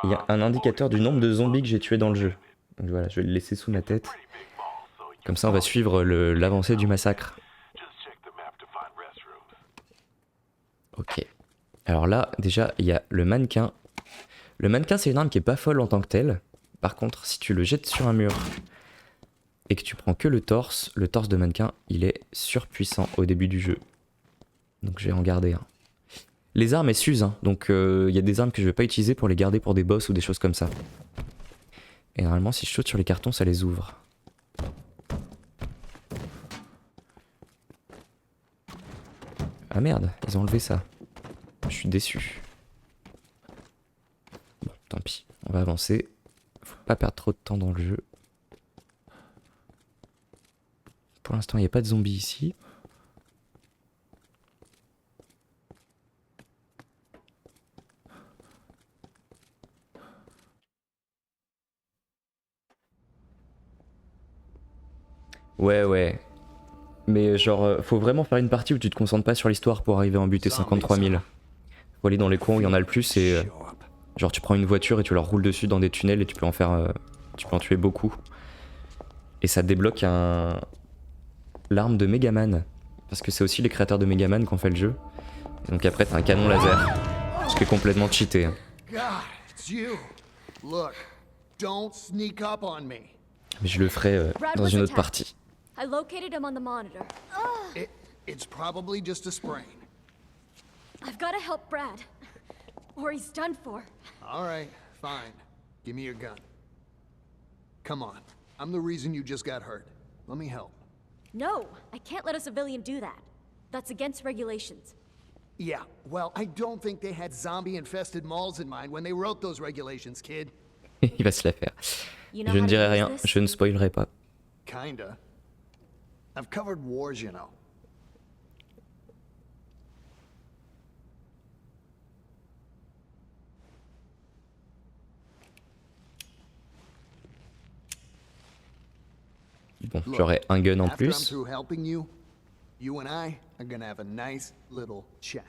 il y a un indicateur du nombre de zombies que j'ai tués dans le jeu. Donc voilà, je vais le laisser sous ma tête. Comme ça, on va suivre l'avancée du massacre. Ok. Alors là, déjà, il y a le mannequin. Le mannequin, c'est une arme qui est pas folle en tant que telle. Par contre, si tu le jettes sur un mur et que tu prends que le torse de mannequin, il est surpuissant au début du jeu. Donc je vais en garder un. Les armes elles s'usent, hein, donc il y a des armes que je vais pas utiliser pour les garder pour des boss ou des choses comme ça. Et normalement si je saute sur les cartons ça les ouvre. Ah merde, ils ont enlevé ça. Je suis déçu. Bon, tant pis, on va avancer. Faut pas perdre trop de temps dans le jeu. Pour l'instant il n'y a pas de zombies ici. Ouais. Mais genre, faut vraiment faire une partie où tu te concentres pas sur l'histoire pour arriver à en buter 53 000. Faut aller dans les coins où il y en a le plus et... genre tu prends une voiture et tu leur roules dessus dans des tunnels et tu peux en faire... tu peux en tuer beaucoup. Et ça débloque l'arme de Megaman. Parce que c'est aussi les créateurs de Megaman qui ont fait le jeu. Et donc après t'as un canon laser. Ce qui est complètement cheaté. Mais je le ferai dans une autre partie. I located him on the monitor. It's probably just a sprain. I've got to help Brad, or he's done for. All right, fine. Give me your gun. Come on. I'm the reason you just got hurt. Let me help. No, I can't let a civilian do that. That's against regulations. Yeah, well, I don't think they had zombie-infested malls in mind when they wrote those regulations, kid. Il va se la faire. Je ne dirai rien, je ne spoilerai pas. Kinda. I've covered wars, you know. Bon, j'aurai un gun en After I'm plus. through helping you, you and I are gonna have a nice little chat.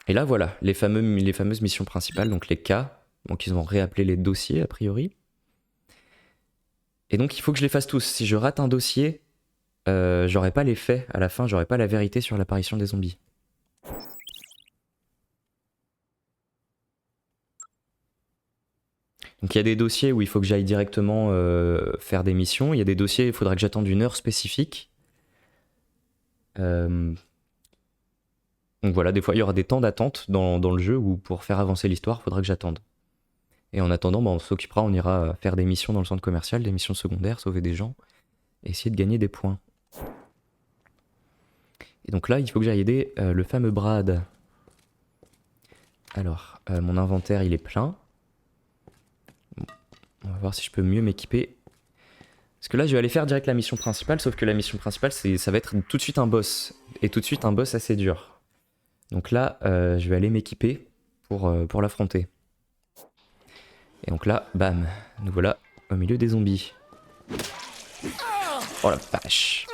Et là voilà, les fameuses missions principales, donc les cas. Donc ils ont réappelé les dossiers a priori. Et donc il faut que je les fasse tous. Si je rate un dossier, j'aurai pas les faits à la fin, j'aurai pas la vérité sur l'apparition des zombies. Donc il y a des dossiers où il faut que j'aille directement faire des missions. Il y a des dossiers où il faudra que j'attende une heure spécifique. Donc voilà, des fois il y aura des temps d'attente dans le jeu où pour faire avancer l'histoire, il faudra que j'attende. Et en attendant, on s'occupera, on ira faire des missions dans le centre commercial, des missions secondaires, sauver des gens, et essayer de gagner des points. Et donc là, il faut que j'aille aider le fameux Brad. Alors, mon inventaire, il est plein. On va voir si je peux mieux m'équiper. Parce que là, je vais aller faire direct la mission principale, sauf que la mission principale, ça va être tout de suite un boss. Et tout de suite un boss assez dur. Donc là, je vais aller m'équiper pour l'affronter. Et donc là, bam, nous voilà au milieu des zombies. Oh la vache.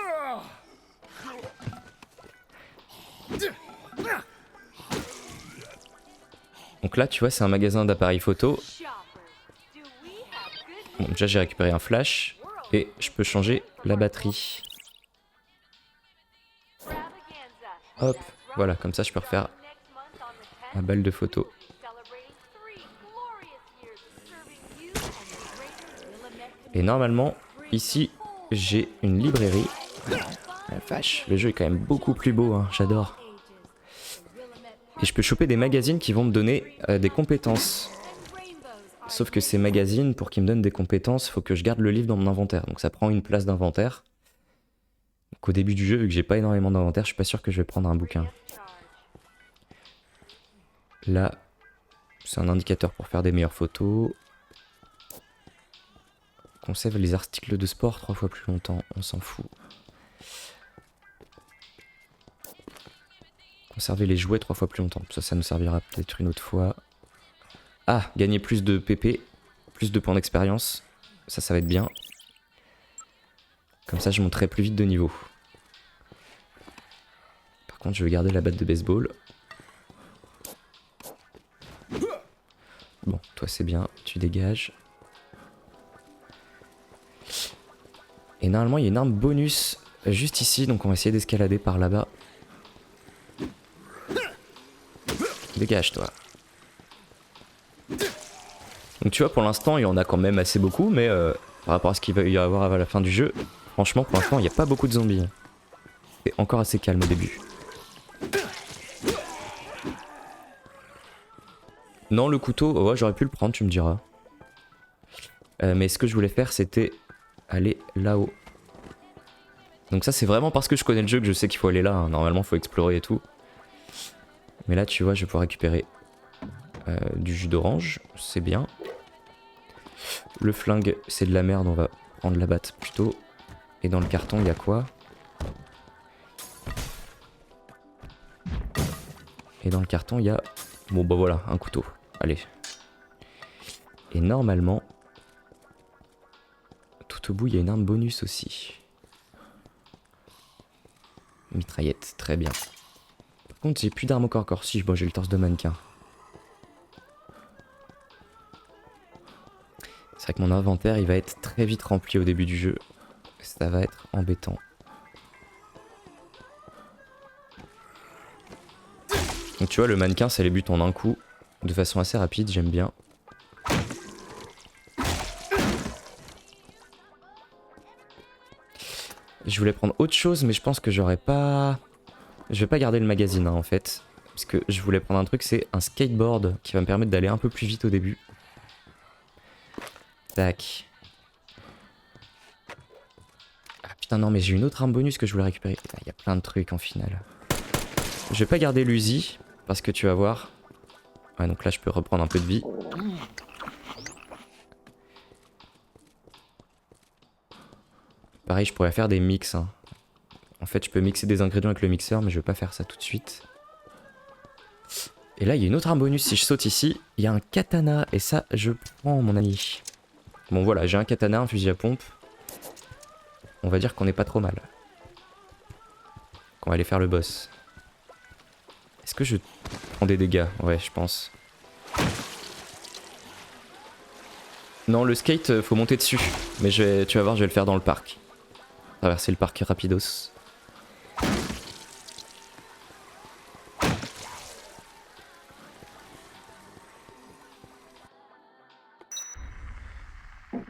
Donc là, tu vois, c'est un magasin d'appareils photo. Bon, déjà, j'ai récupéré un flash. Et je peux changer la batterie. Hop, voilà, comme ça, je peux refaire ma balle de photo. Et normalement, ici, j'ai une librairie. La vache, le jeu est quand même beaucoup plus beau, hein, j'adore. Et je peux choper des magazines qui vont me donner des compétences. Sauf que ces magazines, pour qu'ils me donnent des compétences, il faut que je garde le livre dans mon inventaire. Donc ça prend une place d'inventaire. Donc au début du jeu, vu que j'ai pas énormément d'inventaire, je suis pas sûr que je vais prendre un bouquin. Là, c'est un indicateur pour faire des meilleures photos. Conserve les articles de sport 3 fois plus longtemps, on s'en fout. Conserver les jouets 3 fois plus longtemps, ça nous servira peut-être une autre fois. Ah, gagner plus de PP, plus de points d'expérience, ça va être bien. Comme ça je monterai plus vite de niveau. Par contre je vais garder la batte de baseball. Bon, toi c'est bien, tu dégages. Et normalement il y a une arme bonus juste ici, donc on va essayer d'escalader par là-bas. Dégage toi. Donc tu vois, pour l'instant il y en a quand même assez beaucoup, mais par rapport à ce qu'il va y avoir à la fin du jeu, franchement pour l'instant il n'y a pas beaucoup de zombies. C'est encore assez calme au début. Non, le couteau, ouais, j'aurais pu le prendre, tu me diras. Mais ce que je voulais faire, c'était aller là-haut. Donc ça, c'est vraiment parce que je connais le jeu que je sais qu'il faut aller là. Hein. Normalement, il faut explorer et tout. Mais là, tu vois, je vais pouvoir récupérer du jus d'orange. C'est bien. Le flingue, c'est de la merde. On va prendre la batte plutôt. Et dans le carton, il y a quoi? Et dans le carton, il y a... Bon, bah voilà, un couteau. Allez. Et normalement... Tout au bout, il y a une arme bonus aussi. Mitraillette, très bien. Par contre, j'ai plus d'armes au corps à corps. Si, bon, j'ai le torse de mannequin. C'est vrai que mon inventaire, il va être très vite rempli au début du jeu. Ça va être embêtant. Donc tu vois, le mannequin, ça les bute en un coup. De façon assez rapide, j'aime bien. Je voulais prendre autre chose, mais je pense que j'aurais pas... Je vais pas garder le magazine, hein, en fait. Parce que je voulais prendre un truc, c'est un skateboard qui va me permettre d'aller un peu plus vite au début. Tac. Ah putain, non, mais j'ai une autre arme bonus que je voulais récupérer. Il y a plein de trucs en finale. Je vais pas garder l'Uzi, parce que tu vas voir. Ouais, donc là, je peux reprendre un peu de vie. Pareil, je pourrais faire des mix. Hein. En fait, je peux mixer des ingrédients avec le mixeur, mais je vais pas faire ça tout de suite. Et là, il y a une autre arme bonus. Si je saute ici, il y a un katana. Et ça, je prends, mon ami. Bon, voilà, j'ai un katana, un fusil à pompe. On va dire qu'on est pas trop mal. On va aller faire le boss. Est-ce que je prends des dégâts? Ouais, je pense. Non, le skate, faut monter dessus. Mais tu vas voir, je vais le faire dans le parc. Traverser le parc rapidos.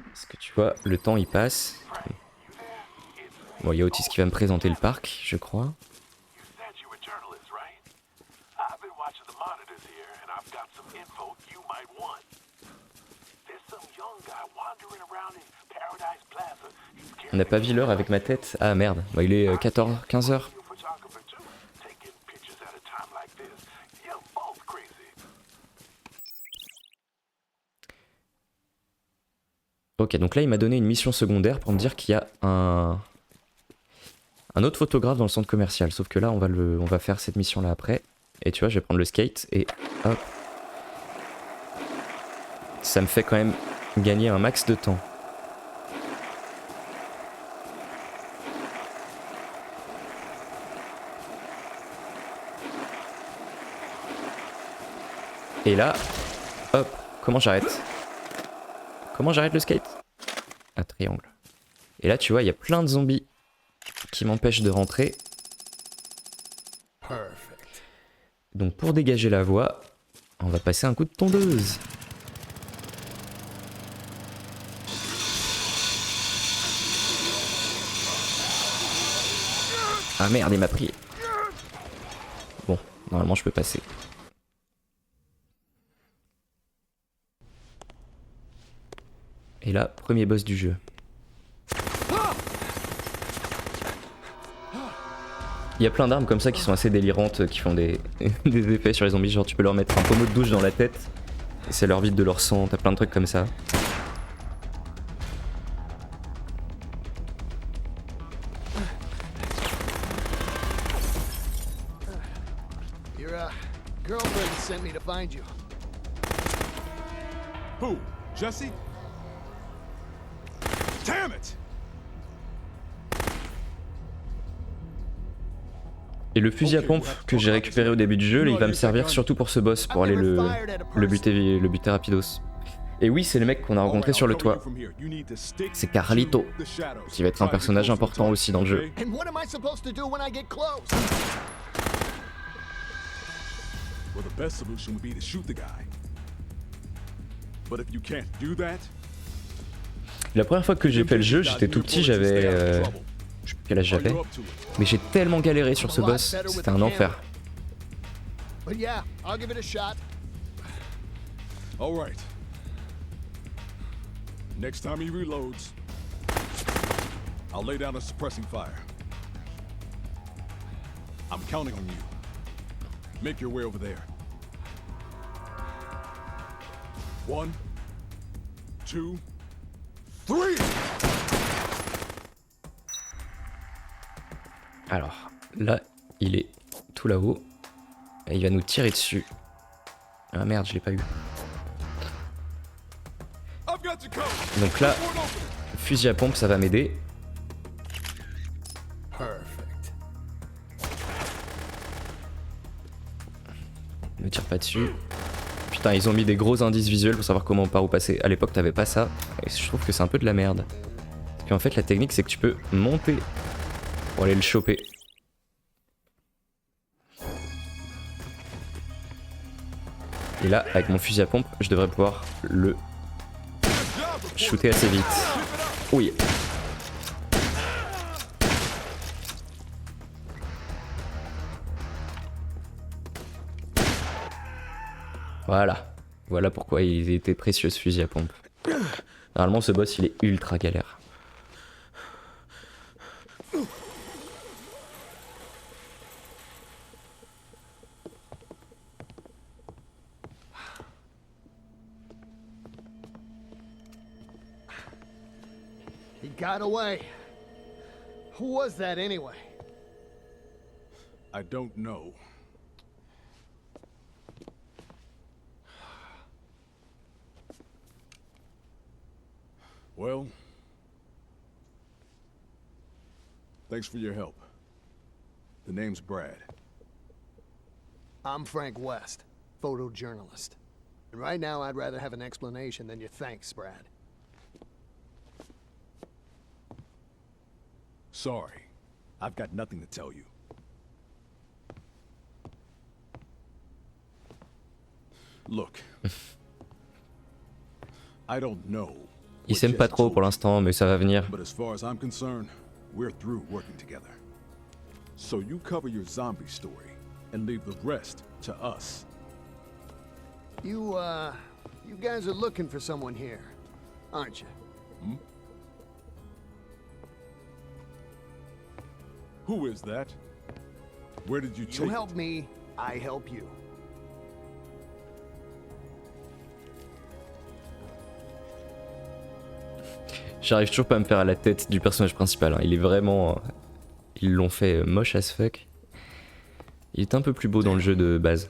Parce que tu vois, le temps il passe. Bon, il y a Otis qui va me présenter le parc, je crois. On n'a pas vu l'heure avec ma tête. Ah merde, bah, il est 15 heures. Ok, donc là il m'a donné une mission secondaire pour me dire qu'il y a un autre photographe dans le centre commercial. Sauf que là on va faire cette mission là après. Et tu vois, je vais prendre le skate et hop. Ça me fait quand même gagner un max de temps. Et là, hop, comment j'arrête? Comment j'arrête le skate? Un triangle. Et là, tu vois, il y a plein de zombies qui m'empêchent de rentrer. Donc pour dégager la voie, on va passer un coup de tondeuse. Ah merde, il m'a pris. Bon, normalement je peux passer. Et là, premier boss du jeu. Il y a plein d'armes comme ça qui sont assez délirantes, qui font des effets sur les zombies. Genre tu peux leur mettre un pommeau de douche dans la tête, et ça leur vide de leur sang, t'as plein de trucs comme ça. Your girlfriend sent me to find you. Who? Jesse? Damn it! Et le fusil à pompe que j'ai récupéré au début du jeu, il va me servir surtout pour ce boss, pour aller le buter rapidos. Et oui, c'est le mec qu'on a rencontré sur le toit. C'est Carlito, qui va être un personnage important aussi dans le jeu. And what am I supposed to do when I get close? Well, the best solution would be to shoot the guy. But if you can't do that, La première fois que j'ai fait le jeu, j'étais tout petit, j'avais... je sais plus quel âge j'avais. Mais j'ai tellement galéré sur ce boss, c'était un enfer. But yeah, I'll give it a shot. all right. Next time he reloads, I'll lay down a suppressing fire. I'm counting on you. Make your way over there. 1, 2, 3! Alors, là, il est tout là-haut. Et il va nous tirer dessus. Ah merde, je l'ai pas eu. Donc là, fusil à pompe, ça va m'aider. Ne tire pas dessus. Putain, ils ont mis des gros indices visuels pour savoir comment par où passer. À l'époque, t'avais pas ça. Et je trouve que c'est un peu de la merde. Puis en fait, la technique, c'est que tu peux monter pour aller le choper. Et là, avec mon fusil à pompe, je devrais pouvoir le shooter assez vite. Oui. Voilà. Voilà pourquoi il était précieux ce fusil à pompe. Normalement, ce boss, il est ultra galère. He got away. Who was that anyway? I don't know. Well, thanks for your help. The name's Brad. I'm Frank West, photojournalist. And right now, I'd rather have an explanation than your thanks, Brad. Sorry, I've got nothing to tell you. Look, I don't know. Ils s'aiment pas trop pour l'instant, mais ça va venir. But as far as I'm concerned, we're through working together. So you cover your zombie story and leave the rest to us. You guys are looking for someone here, aren't you? Hmm? Who is that? Where did you take You help me, I help you. J'arrive toujours pas à me faire à la tête du personnage principal. Hein. Il est vraiment... Ils l'ont fait moche as fuck. Il est un peu plus beau dans le jeu de base.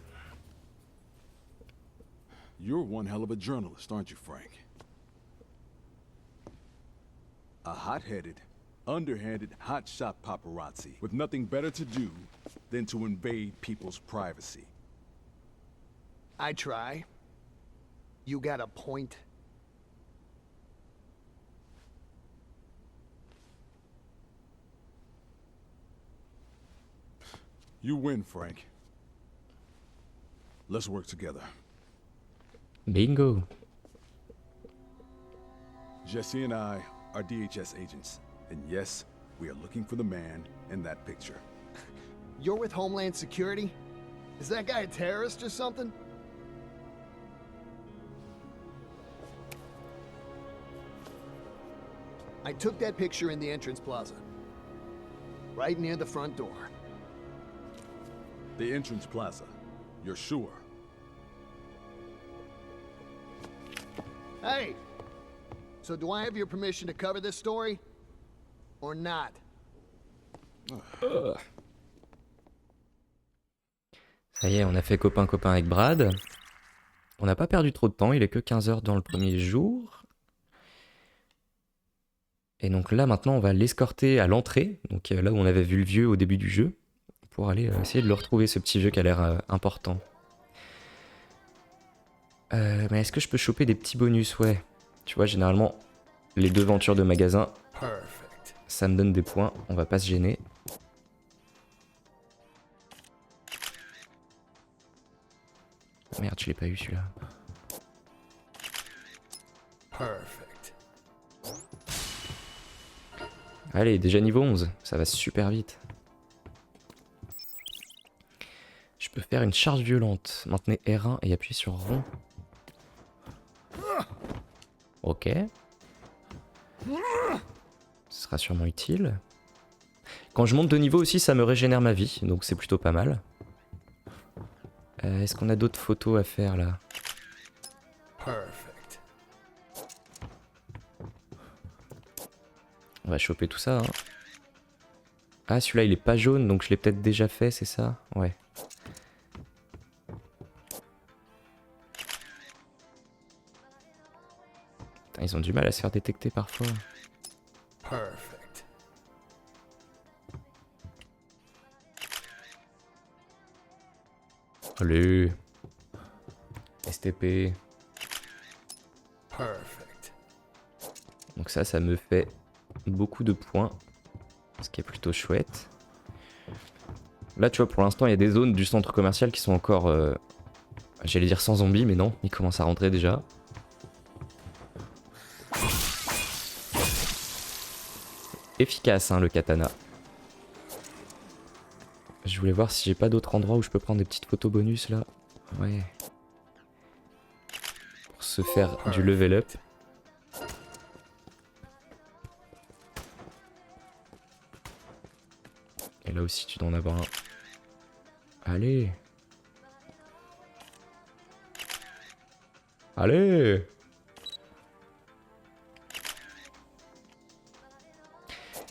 You're one hell of a journalist, aren't you, Frank? A hot-headed, underhanded hotshot paparazzi with nothing better to do than to invade people's privacy. I try. You got a point. You win, Frank. Let's work together. Bingo. Jesse and I are DHS agents, and yes, we are looking for the man in that picture. You're with Homeland Security? Is that guy a terrorist or something? I took that picture in the entrance plaza. Right near the front door. The entrance plaza. You're sure? Hey! So do I have your permission to cover this story? Or not? Ça y est, on a fait copain-copain avec Brad. On n'a pas perdu trop de temps, il est que 15 h dans le premier jour. Et donc là, maintenant, on va l'escorter à l'entrée. Donc là où on avait vu le vieux au début du jeu. Pour aller essayer de le retrouver, ce petit jeu qui a l'air important. Mais est-ce que je peux choper des petits bonus? Ouais. Tu vois, généralement, les devantures de magasin, ça me donne des points. On va pas se gêner. Merde, je l'ai pas eu celui-là. Allez, déjà niveau 11. Ça va super vite. Je peux faire une charge violente. Maintenez R1 et appuyez sur rond. Ok. Ce sera sûrement utile. Quand je monte de niveau aussi, ça me régénère ma vie. Donc c'est plutôt pas mal. Est-ce qu'on a d'autres photos à faire là? On va choper tout ça. Hein. Ah, celui-là il est pas jaune, donc je l'ai peut-être déjà fait, c'est ça? Ouais. Putain, ils ont du mal à se faire détecter parfois. Allez. STP. Donc ça me fait beaucoup de points. Ce qui est plutôt chouette. Là, tu vois, pour l'instant, il y a des zones du centre commercial qui sont encore... j'allais dire sans zombies, mais non. Ils commencent à rentrer déjà. Efficace, hein, le katana. Je voulais voir si j'ai pas d'autres endroits où je peux prendre des petites photos bonus, là. Ouais. Pour se faire du level up. Et là aussi, tu dois en avoir un. Allez. Allez.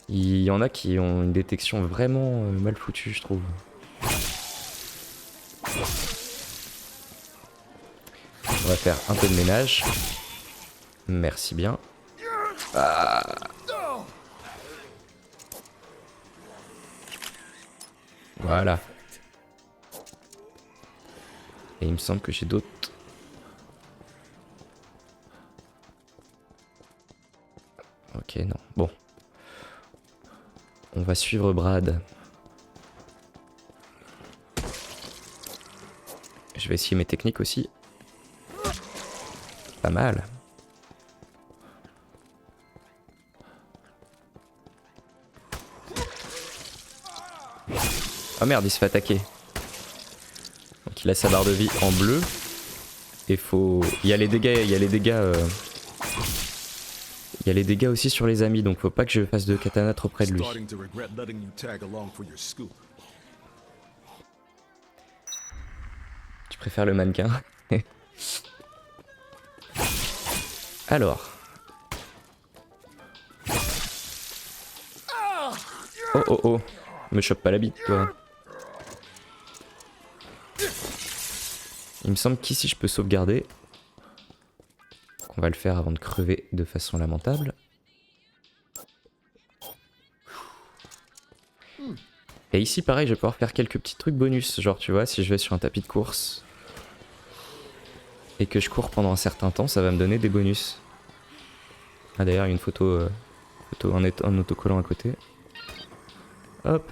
Il y en a qui ont une détection vraiment mal foutue, je trouve. On va faire un peu de ménage. Merci bien. Ah. Voilà. Et il me semble que j'ai d'autres. Ok, non. Bon. On va suivre Brad. Je vais essayer mes techniques aussi. Pas mal. Oh merde, il se fait attaquer. Donc il a sa barre de vie en bleu. Et faut... Il y a les dégâts, il y a les dégâts... Il y a les dégâts aussi sur les amis, donc faut pas que je fasse de katana trop près de lui. Tu préfères le mannequin? Alors. oh oh. Me chope pas la bite, toi. Il me semble qu'ici je peux sauvegarder. On va le faire avant de crever de façon lamentable. Et ici pareil je vais pouvoir faire quelques petits trucs bonus. Genre tu vois si je vais sur un tapis de course et que je cours pendant un certain temps, ça va me donner des bonus. Ah d'ailleurs il y a une photo, un autocollant à côté. Hop.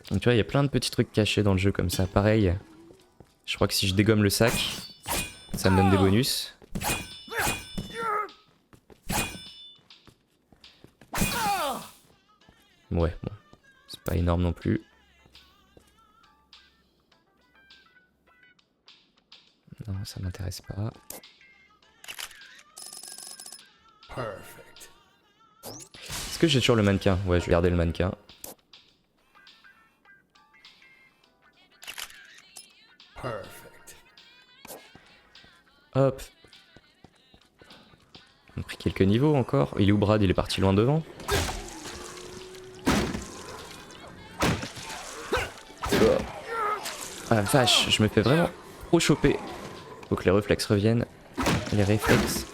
Donc tu vois il y a plein de petits trucs cachés dans le jeu comme ça. Pareil, je crois que si je dégomme le sac, ça me donne des bonus. Ouais, bon, c'est pas énorme non plus. Non, ça m'intéresse pas. Est-ce que j'ai toujours le mannequin? Ouais, je vais garder le mannequin. Hop. On a pris quelques niveaux encore. Il est où Brad? Il est parti loin devant. Ah vache, je me fais vraiment trop choper. Faut que les réflexes reviennent. Les réflexes.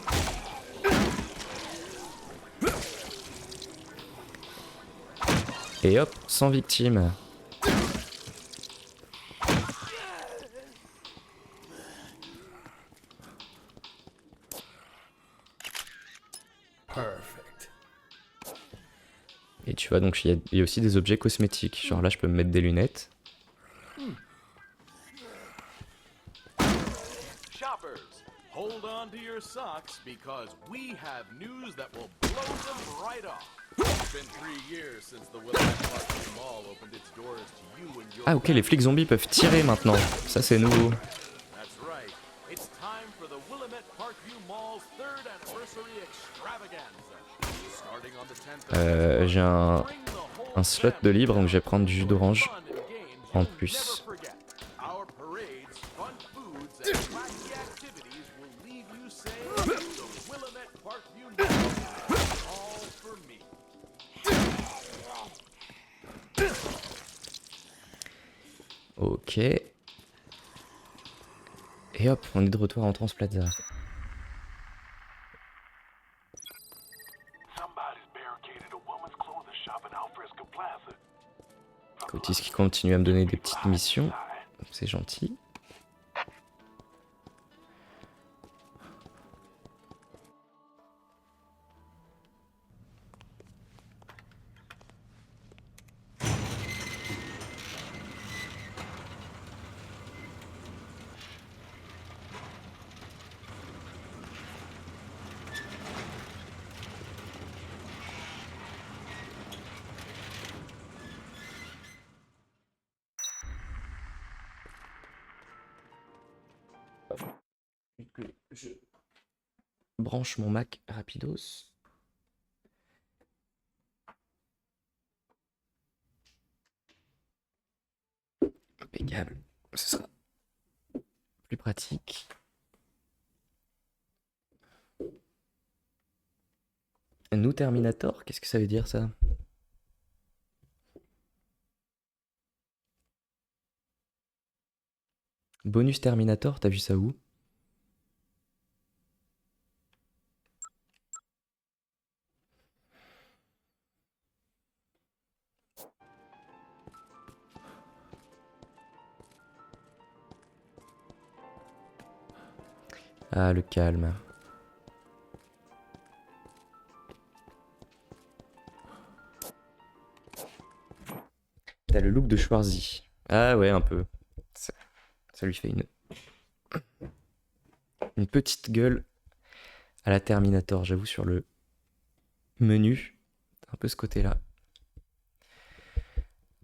Et hop, sans victime. Et tu vois, donc il y a aussi des objets cosmétiques. Genre là, je peux me mettre des lunettes. Hold on to your socks because we have news that will blow them right off. It's been 3 years since the Willamette Park Mall opened its doors to you and your Ah ok, les flics zombies peuvent tirer maintenant. Ça c'est nouveau. That's right. It's time for the Willamette Parkview Mall's 3rd anniversary extravaganza. Starting on the 10th J'ai un slot de libre, donc je vais prendre du jus d'orange en plus. Our parades, fun foods, and wacky activities will leave you saying the Willamette Parkview Mall is all for me. Ok. Et hop, on est de retour en Transplaza. Cotis qui continue à me donner des petites missions. C'est gentil. Je branche mon Mac rapidos. Impeccable. Ce sera plus pratique. Nous Terminator, qu'est-ce que ça veut dire ça? Bonus Terminator, t'as vu ça où? Ah, le calme. T'as le look de Schwarzy. Ah ouais, un peu. Ça lui fait une petite gueule à la Terminator, j'avoue, sur le menu. Un peu ce côté-là.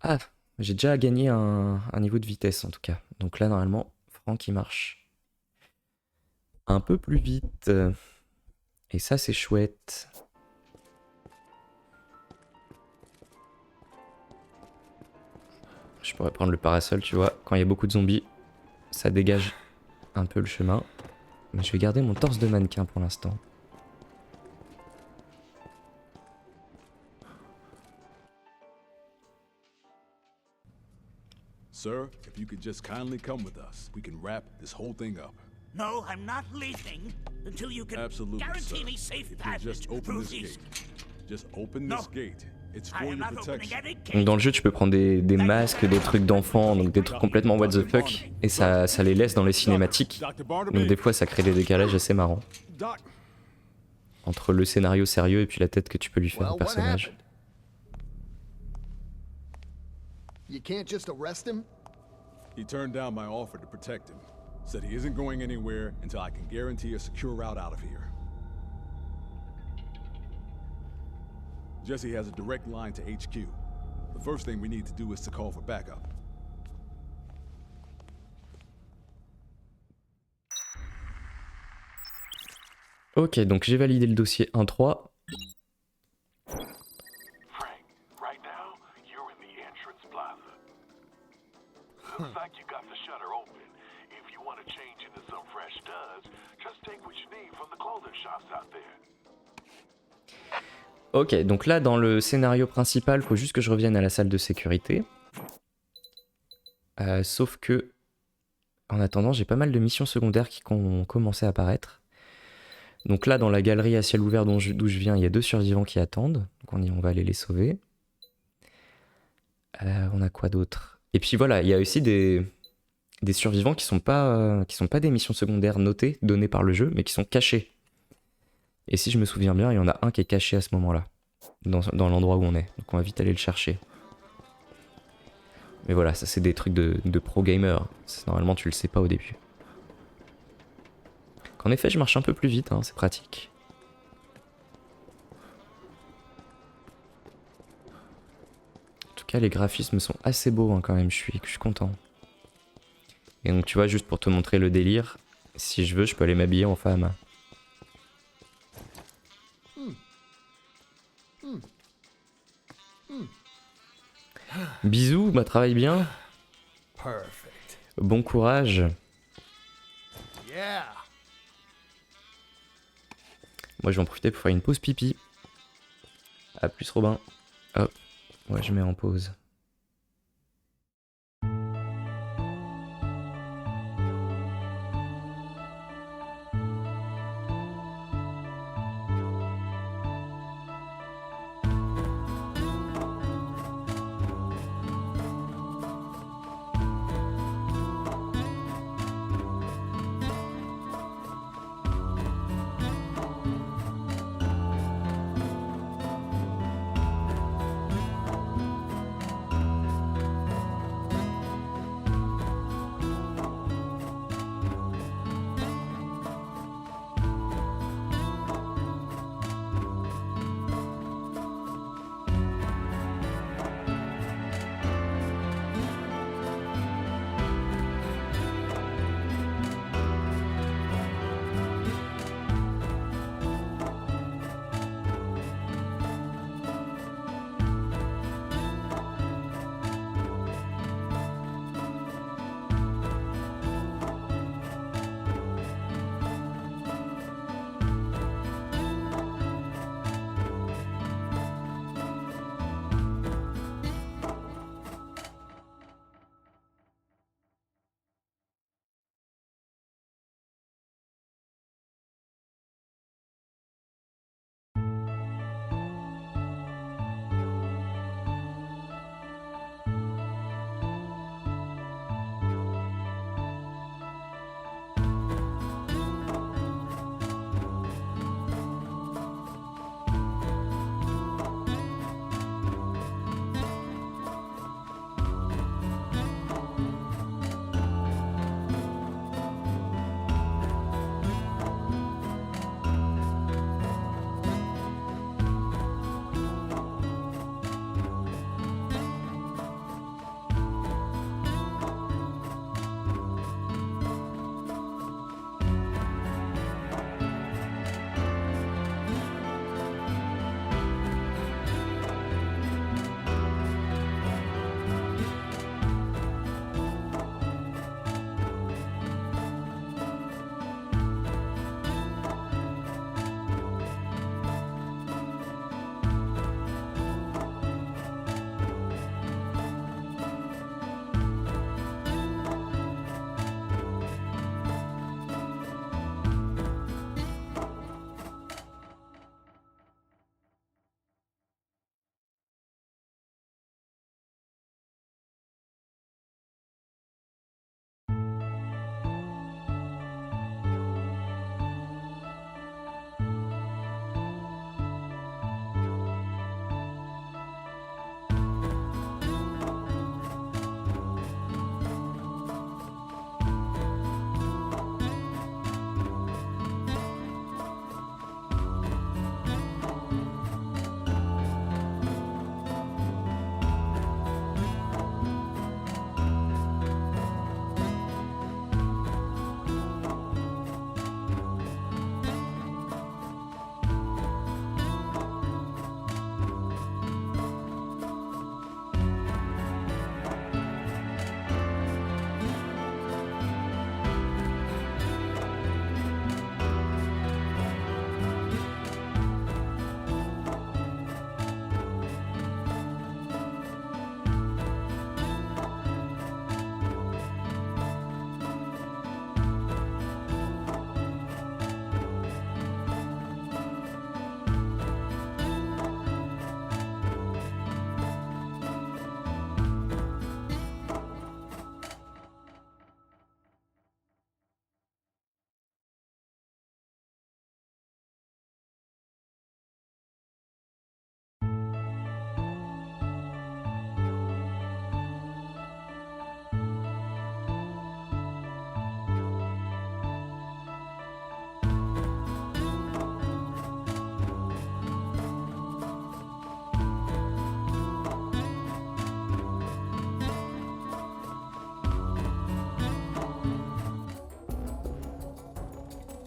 Ah, j'ai déjà gagné un niveau de vitesse en tout cas. Donc là, normalement, Franck, il marche un peu plus vite. Et ça, c'est chouette. Je pourrais prendre le parasol, tu vois. Quand il y a beaucoup de zombies, ça dégage un peu le chemin. Mais je vais garder mon torse de mannequin pour l'instant. Sir, if you could just kindly come with us, we can wrap this whole thing up. No, I'm not leaving until you can Absolutely, guarantee sir. me safe If you passage just open through this these. gate. Just open No. this gate. It's I for am your not opening protection. any gate. Donc dans le jeu, tu peux prendre des masques, des trucs d'enfants, donc des trucs complètement what the fuck, et ça les laisse dans les cinématiques. Donc des fois, ça crée des décalages assez marrants Doc, entre le scénario sérieux et puis la tête que tu peux lui faire Well, au what personnage. happened? You can't just arrest him? he turned down my offer to protect him. Said he isn't going anywhere until I can guarantee a secure route out of here. Jesse has a direct line to HQ. The first thing we need to do is to call for backup. Ok, donc j'ai validé le dossier 1.3. Frank, right now, you're in the entrance plaza. Looks like you got the shutter open. If you want to change into some fresh studs, just take what you need from the clothing shops out there. Ok, donc là dans le scénario principal, faut juste que je revienne à la salle de sécurité. Sauf que, en attendant, j'ai pas mal de missions secondaires qui ont commencé à apparaître. Donc là, dans la galerie à ciel ouvert d'où je viens, il y a 2 survivants qui attendent. Donc on va aller les sauver. On a quoi d'autre? Et puis voilà, il y a aussi des survivants qui sont pas des missions secondaires notées, données par le jeu, mais qui sont cachés. Et si je me souviens bien, il y en a un qui est caché à ce moment-là, dans l'endroit où on est. Donc on va vite aller le chercher. Mais voilà, ça c'est des trucs de pro gamer. Normalement tu le sais pas au début. En effet, je marche un peu plus vite, hein, c'est pratique. En tout cas, les graphismes sont assez beaux hein, quand même, je suis content. Et donc tu vois, juste pour te montrer le délire, si je veux, je peux aller m'habiller en femme. Bisous, bah travaille bien. Perfect. Bon courage. Yeah. Moi je vais en profiter pour faire une pause pipi. A plus Robin. Hop, ouais je mets en pause.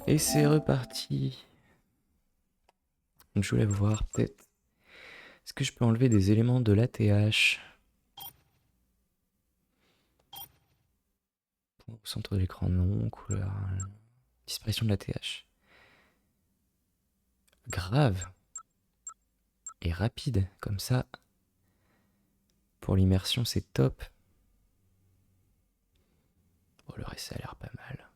Et c'est reparti. Donc je voulais voir peut-être... Est-ce que je peux enlever des éléments de l'ATH? Au centre de l'écran, non. Couleur... Disparition de l'ATH. Grave. Et rapide, comme ça. Pour l'immersion, c'est top. Bon, le reste, ça a l'air pas mal.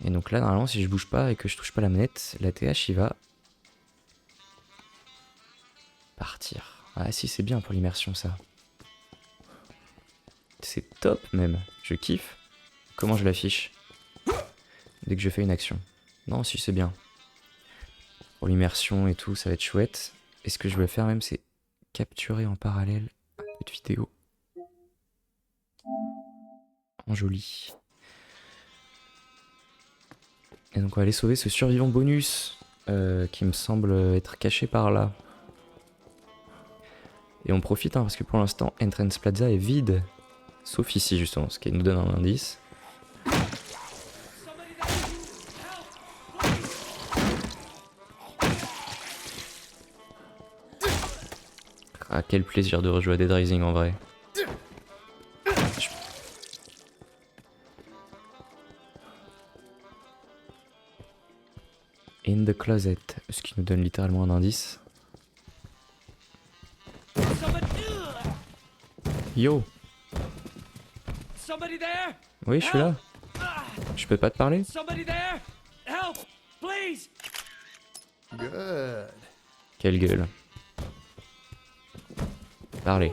Et donc là, normalement, si je bouge pas et que je touche pas la manette, l'ATH, il va... partir. Ah si, c'est bien pour l'immersion, ça. C'est top, même. Je kiffe. Comment je l'affiche? Dès que je fais une action. Non, si, c'est bien. Pour l'immersion et tout, ça va être chouette. Et ce que je vais faire même, c'est capturer en parallèle un peu de vidéo. En joli. Et donc on va aller sauver ce survivant bonus qui me semble être caché par là. Et on profite parce que pour l'instant Entrance Plaza est vide. Sauf ici justement, ce qui nous donne un indice. Ah, quel plaisir de rejouer à Dead Rising en vrai. In the closet, ce qui nous donne littéralement un indice. Yo! Oui, je suis là. Je peux pas te parler? Good. Quelle gueule. Parlez.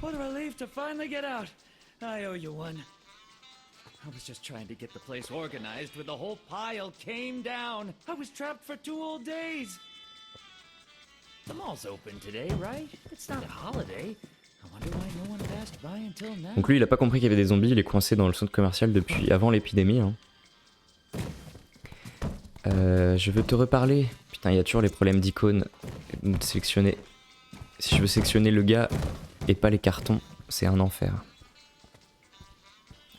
What a relief to finally get out. I owe you one. I was just trying to get the place organized when the whole pile came down. I was trapped for 2 whole days. The mall's open today, right? It's not a holiday. I wonder why no one passed by until now. Donc lui, il a pas compris qu'il y avait des zombies, il est coincé dans le centre commercial depuis avant l'épidémie. Hein. Je veux te reparler. Putain, il y a toujours les problèmes d'icônes. De sélectionner. Si je veux sélectionner le gars et pas les cartons, c'est un enfer.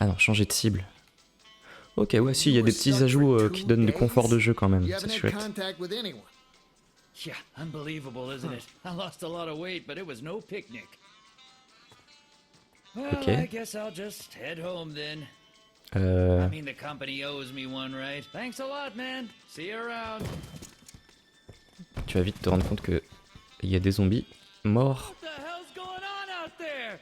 Ah non, changer de cible. Ok, ouais, si, il y a des petits ajouts qui donnent du confort de jeu quand même, c'est chouette. Yeah, unbelievable, isn't it? I lost a lot of weight, but it was no picnic. Well, I guess I'll just head home then. I mean, the company owes me one, right? Thanks a lot, man. See you around. Tu vas vite te rendre compte que il y a des zombies morts. What the hell's going on out there?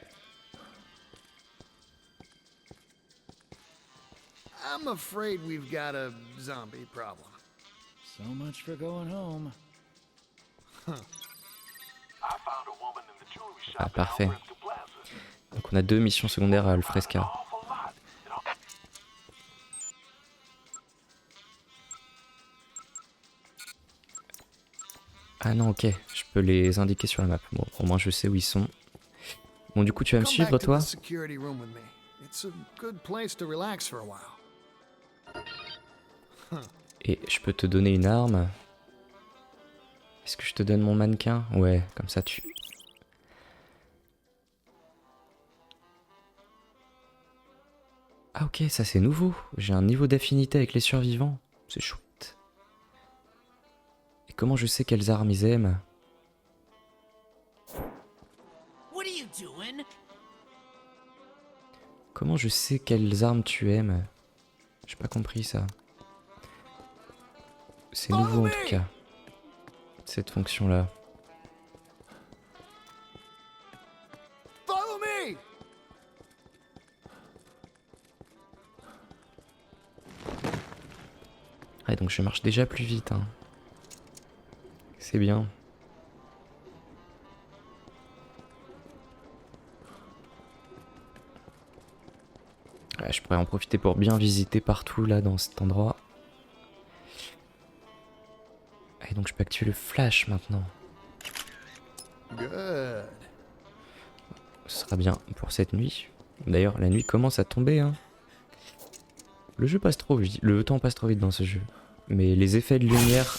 I'm afraid we've got a zombie problem. So much for going home. Ah, parfait. Donc on a 2 missions secondaires à Alfresca. Ah non, ok, je peux les indiquer sur la map. Bon, au moins je sais où ils sont. Bon, du coup, tu vas me suivre, toi? Et je peux te donner une arme. Est-ce que je te donne mon mannequin? Ouais, comme ça tu... Ah ok, ça c'est nouveau. J'ai un niveau d'affinité avec les survivants. C'est chouette. Et comment je sais quelles armes ils aiment? Comment je sais quelles armes tu aimes? J'ai pas compris ça. C'est nouveau en tout cas. Cette fonction-là. Ouais, donc je marche déjà plus vite. Hein. C'est bien. Ouais, je pourrais en profiter pour bien visiter partout là dans cet endroit. Et donc je peux activer le flash maintenant. Good. Ce sera bien pour cette nuit. D'ailleurs, la nuit commence à tomber. Hein. Le jeu passe trop vite. Le temps passe trop vite dans ce jeu. Mais les effets de lumière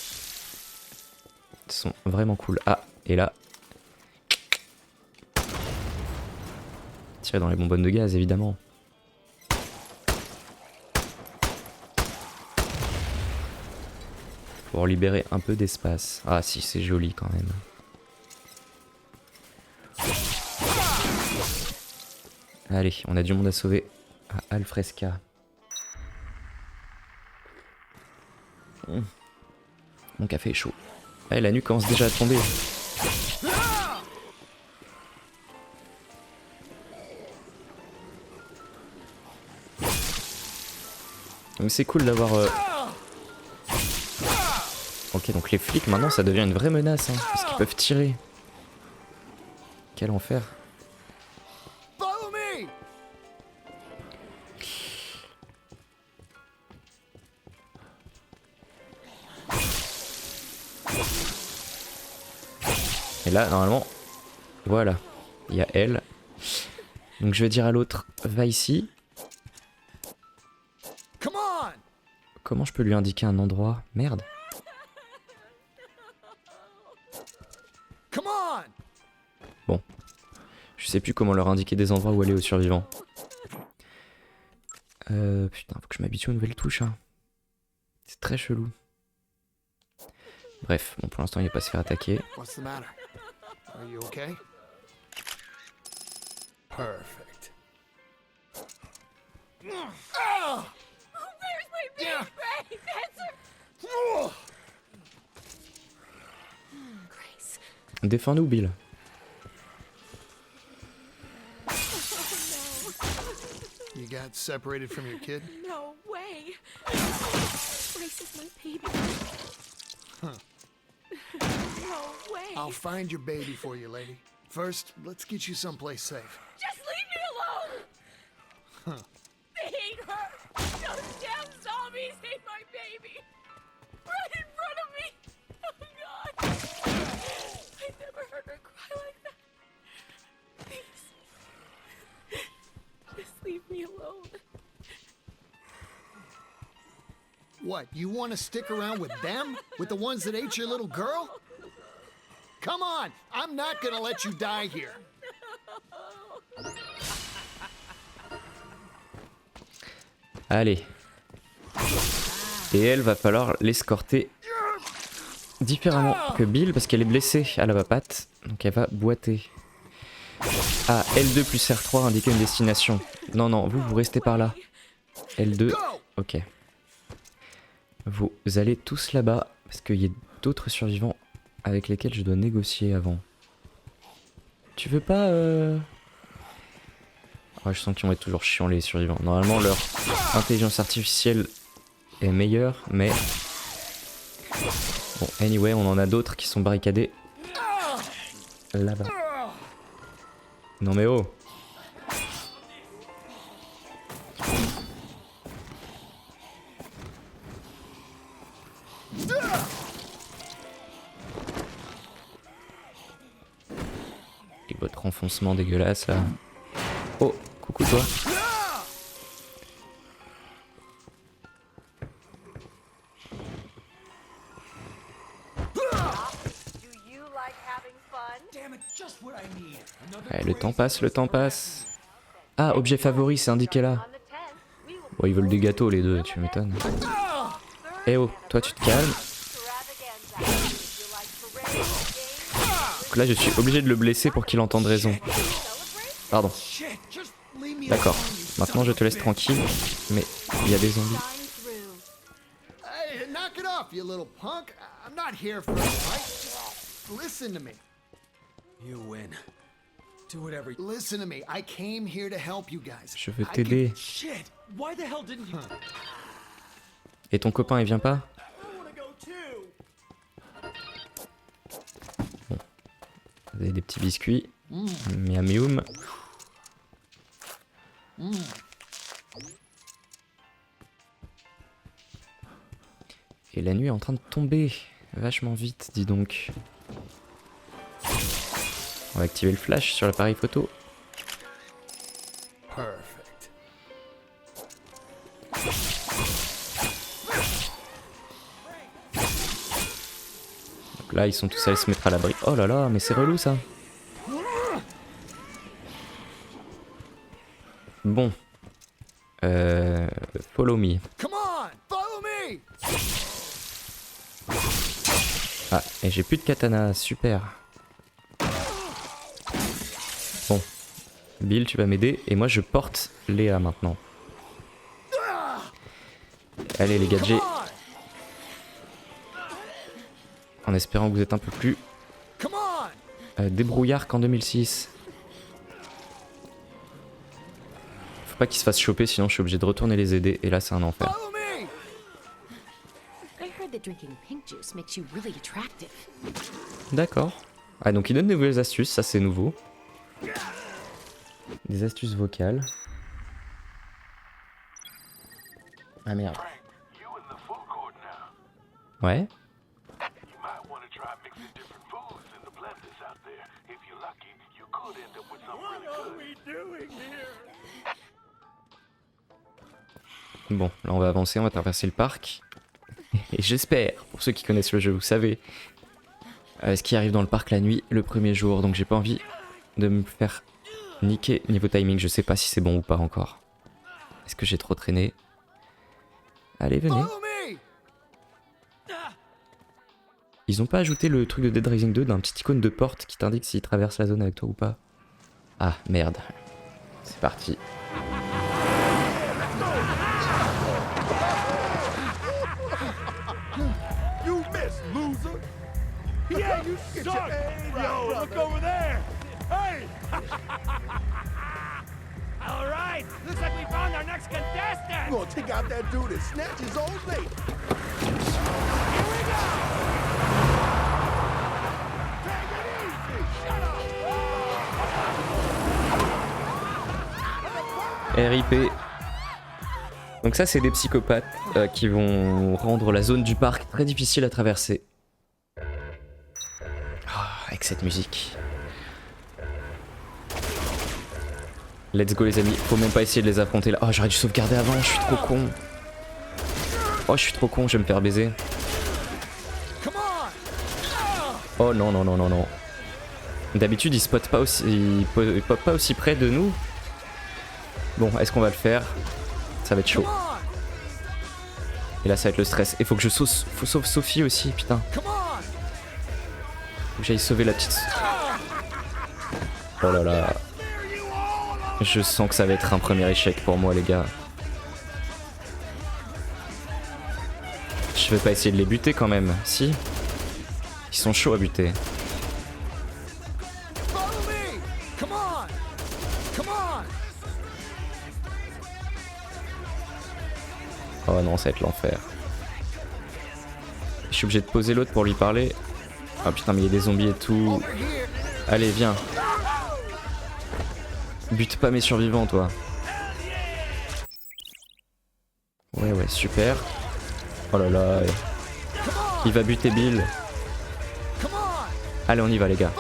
sont vraiment cool. Ah, et là... Tirer dans les bonbonnes de gaz, évidemment. Pour libérer un peu d'espace. Ah si, c'est joli quand même. Allez, on a du monde à sauver à Alfresca. Mon café est chaud. Ah, la nuit commence déjà à tomber. Mais c'est cool d'avoir... Ok, donc les flics maintenant ça devient une vraie menace, hein, parce qu'ils peuvent tirer. Quel enfer. Follow me! Et là, normalement, voilà, il y a elle. Donc je vais dire à l'autre, va ici. Come on! Comment je peux lui indiquer un endroit? Merde. Come on! Bon. Je sais plus comment leur indiquer des endroits où aller aux survivants. Putain, faut que je m'habitue aux nouvelles touches, hein. C'est très chelou. Bref, bon, pour l'instant il va pas se faire attaquer. What's the matter? Are you okay? Perfect. Oh, where's my baby? Answer! Grace. Défends-nous, Bill. You got separated from your kid? No way. Grace is my baby. Huh. No way. I'll find your baby for you, lady. First, let's get you someplace safe. Just leave me alone! Huh. They hate her! Those damn zombies hate my baby! Right in front of me! Oh god! I never heard her cry like that. Please. Just leave me alone. What, you want to stick around with them? With the ones that ate your little girl? Come on! I'm not gonna let you die here! Allez. Et elle va falloir l'escorter différemment que Bill parce qu'elle est blessée à la patte. Donc elle va boiter. Ah, L2 plus R3 indiquer une destination. Non, non, vous restez par là. L2, ok. Vous allez tous là-bas parce qu'il y a d'autres survivants avec lesquels je dois négocier avant. Tu veux pas... Ouais, je sens qu'ils vont être toujours chiants les survivants. Normalement leur intelligence artificielle est meilleure, mais... Bon, anyway, on en a d'autres qui sont barricadés là-bas. Non mais oh! Et votre enfoncement dégueulasse là. Oh, coucou toi. Ouais, le temps passe, le temps passe. Ah, objet favori, c'est indiqué là. Bon, ils veulent des gâteaux les deux, tu m'étonnes. Eh oh, toi tu te calmes. Donc là je suis obligé de le blesser pour qu'il entende raison. Pardon. D'accord, maintenant je te laisse tranquille, mais il y a des zombies. Hey, knock it off, you little punk. I'm not here for a fight. Listen to me. You win. Do whatever. Listen to me. I came here to help you guys. Je veux t'aider. Shit! Why the hell didn't you? Et ton copain il vient pas? Bon. Vous avez des petits biscuits. Miam miam. Et la nuit est en train de tomber vachement vite, dis donc. On va activer le flash sur l'appareil photo. Perfect. Donc là, ils sont tous allés se mettre à l'abri. Oh là là, mais c'est relou ça. Bon. Follow me. Come on, follow me. Ah, et j'ai plus de katana, super. Bon. Bill, tu vas m'aider, et moi je porte Léa maintenant. Allez les gadgets. En espérant que vous êtes un peu plus débrouillard qu'en 2006. Faut pas qu'ils se fassent choper, sinon je suis obligé de retourner les aider, et là c'est un enfer. I heard that drinking pink juice makes you really attractive. D'accord. Ah donc il donne des nouvelles astuces, ça c'est nouveau. Des astuces vocales. Ah merde. Ouais. Bon, là on va avancer, on va traverser le parc. Et j'espère, pour ceux qui connaissent le jeu, vous savez ce qui arrive dans le parc la nuit, le premier jour. Donc j'ai pas envie de me faire niquer niveau timing. Je sais pas si c'est bon ou pas encore. Est-ce que j'ai trop traîné? Allez, venez. Ils ont pas ajouté le truc de Dead Rising 2 d'un petit icône de porte qui t'indique s'il traverse la zone avec toi ou pas? Ah, merde. C'est parti. You missed, loser! Yeah, you suck! Yo, look over there! Hey! All right, looks like we found our next contestant! We're gonna take out that dude and snatch his old lady! Here we go! Take it easy! Shut up! RIP. Donc ça c'est des psychopathes qui vont rendre la zone du parc très difficile à traverser. Oh, avec cette musique. Let's go les amis, faut même pas essayer de les affronter là. Oh j'aurais dû sauvegarder avant, je suis trop con. Oh je suis trop con, je vais me faire baiser. Oh non non non non non. D'habitude ils spotent pas aussi, ils pop pas aussi près de nous. Bon, est-ce qu'on va le faire? Ça va être chaud. Et là ça va être le stress. Et faut que je sauve Sophie aussi, putain. Faut que j'aille sauver la petite... Oh là là. Je sens que ça va être un premier échec pour moi les gars. Je vais pas essayer de les buter quand même, si? Ils sont chauds à buter. Oh non, ça va être l'enfer. Je suis obligé de poser l'autre pour lui parler. Ah putain, mais il y a des zombies et tout. Allez, viens. Bute pas mes survivants, toi. Ouais, ouais, super. Oh là là. Il va buter Bill. Allez, on y va, les gars.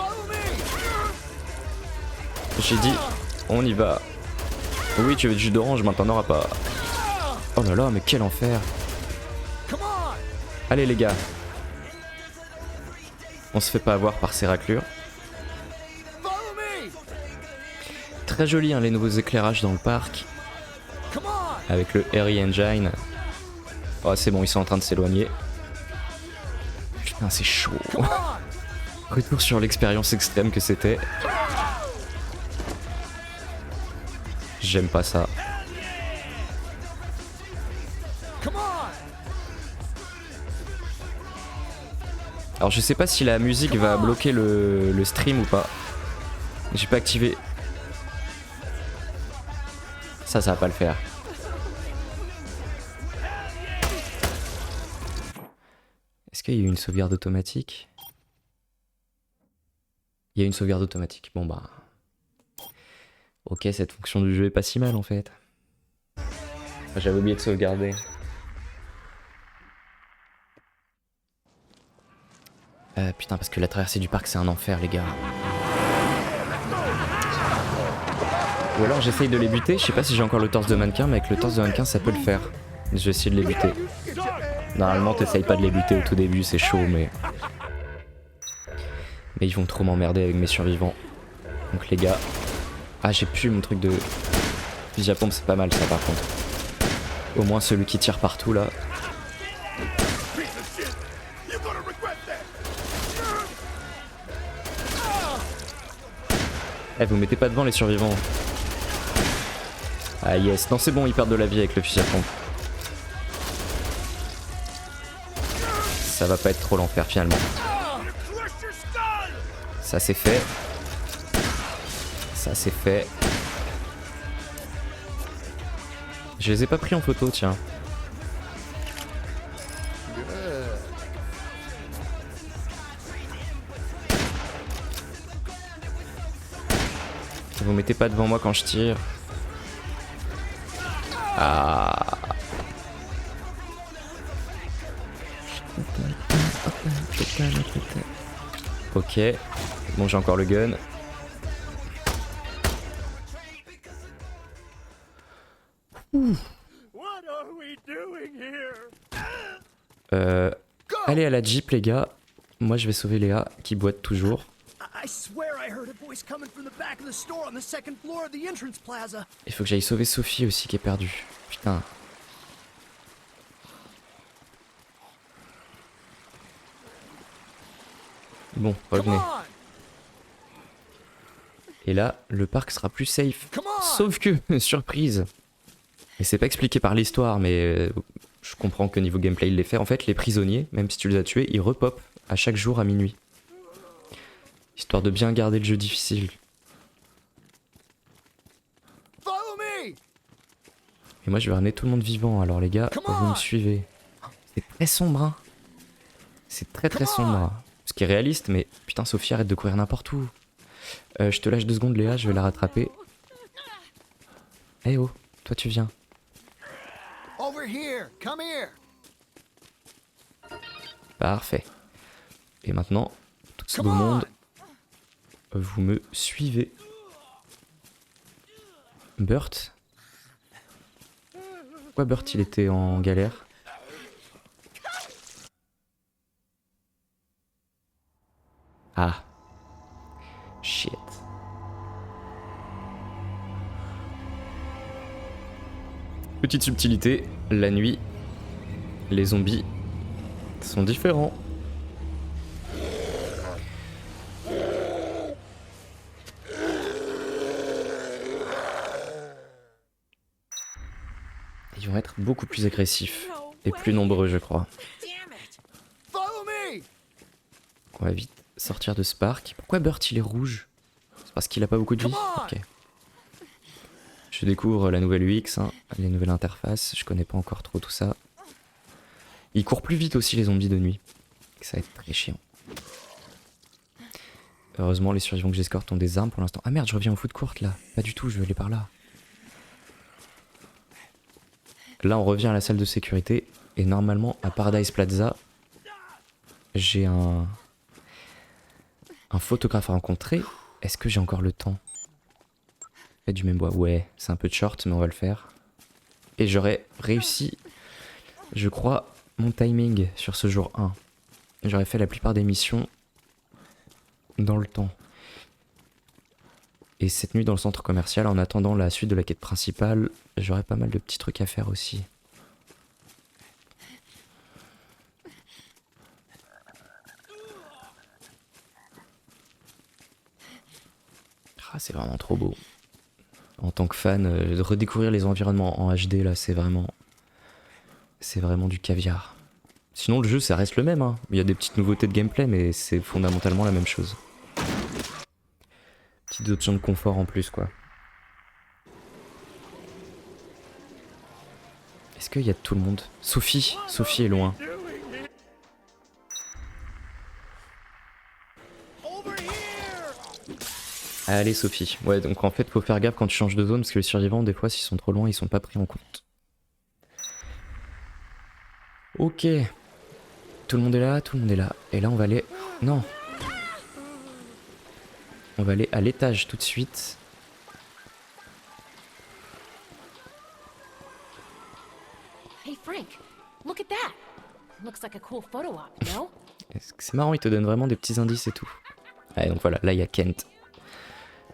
J'ai dit, on y va. Oui, tu veux du jus d'orange, mais t'en auras pas. Oh là là, mais quel enfer. Allez les gars. On se fait pas avoir par ces raclures. Très joli hein, les nouveaux éclairages dans le parc. Avec le RE Engine. Oh c'est bon, ils sont en train de s'éloigner. Putain c'est chaud. Retour sur l'expérience extrême que c'était. J'aime pas ça. Alors je sais pas si la musique va bloquer le stream ou pas. J'ai pas activé. Ça va pas le faire. Est-ce qu'il y a eu une sauvegarde automatique? Il y a une sauvegarde automatique. Bon bah... Ok, cette fonction du jeu est pas si mal en fait. J'avais oublié de sauvegarder. Putain, parce que la traversée du parc c'est un enfer les gars. Ou alors j'essaye de les buter, je sais pas si j'ai encore le torse de mannequin, mais avec le torse de mannequin ça peut le faire. Je vais essayer de les buter. Normalement t'essayes pas de les buter au tout début, c'est chaud mais... Mais ils vont trop m'emmerder avec mes survivants. Donc les gars... Ah j'ai plus mon truc de... Fusil à pompe c'est pas mal ça par contre. Au moins celui qui tire partout là. Eh, vous mettez pas devant les survivants. Ah yes, non c'est bon, ils perdent de la vie avec le fusil à pompe. Ça va pas être trop l'enfer finalement. Ça c'est fait. Ça c'est fait. Je les ai pas pris en photo, tiens. Vous mettez pas devant moi quand je tire. Ah. Ok. Bon, j'ai encore le gun. Allez à la Jeep les gars. Moi je vais sauver Léa qui boite toujours. Il faut que j'aille sauver Sophie aussi qui est perdue. Putain. Bon, revenez. Et là, le parc sera plus safe. Sauf que, surprise. Et c'est pas expliqué par l'histoire, mais je comprends que niveau gameplay il les fait. En fait, les prisonniers, même si tu les as tués, ils repopent à chaque jour à minuit. Histoire de bien garder le jeu difficile. Et moi je vais ramener tout le monde vivant, alors les gars, vous me suivez. C'est très sombre, hein. C'est très sombre. Hein. Ce qui est réaliste, mais putain Sophie arrête de courir n'importe où. Je te lâche 2 secondes Léa, je vais la rattraper. Eh oh, toi tu viens. Parfait. Et maintenant, tout ce beau monde, vous me suivez. Burt? Pourquoi Burt il était en galère? Ah. Shit. Petite subtilité, la nuit, les zombies sont différents. Ils vont être beaucoup plus agressifs et plus nombreux, je crois. On va vite sortir de ce parc. Pourquoi Burt il est rouge? C'est parce qu'il a pas beaucoup de vie? Ok. Je découvre la nouvelle UX, hein, les nouvelles interfaces. Je connais pas encore trop tout ça. Ils courent plus vite aussi les zombies de nuit. Ça va être très chiant. Heureusement les survivants que j'escorte ont des armes pour l'instant. Ah merde, je reviens au foot court là. Pas du tout, je vais aller par là. Là on revient à la salle de sécurité. Et normalement à Paradise Plaza, j'ai un photographe à rencontrer. Est-ce que j'ai encore le temps? Fait du même bois. Ouais, c'est un peu de short, mais on va le faire. Et j'aurais réussi, je crois, mon timing sur ce jour 1. J'aurais fait la plupart des missions dans le temps. Et cette nuit dans le centre commercial, en attendant la suite de la quête principale, j'aurais pas mal de petits trucs à faire aussi. Ah, c'est vraiment trop beau. En tant que fan, de redécouvrir les environnements en HD, là, c'est vraiment du caviar. Sinon, le jeu, ça reste le même, hein. Il y a des petites nouveautés de gameplay, mais c'est fondamentalement la même chose. Petites options de confort en plus, quoi. Est-ce qu'il y a tout le monde? Sophie est loin. Allez Sophie. Ouais, donc en fait faut faire gaffe quand tu changes de zone parce que les survivants des fois s'ils sont trop loin ils sont pas pris en compte. Ok. Tout le monde est là, tout le monde est là. Et là on va aller... Non. On va aller à l'étage tout de suite. Hey Frank, look at that. Looks like a cool photo op, no? C'est marrant, il te donne vraiment des petits indices et tout. Allez donc voilà, là il y a Kent.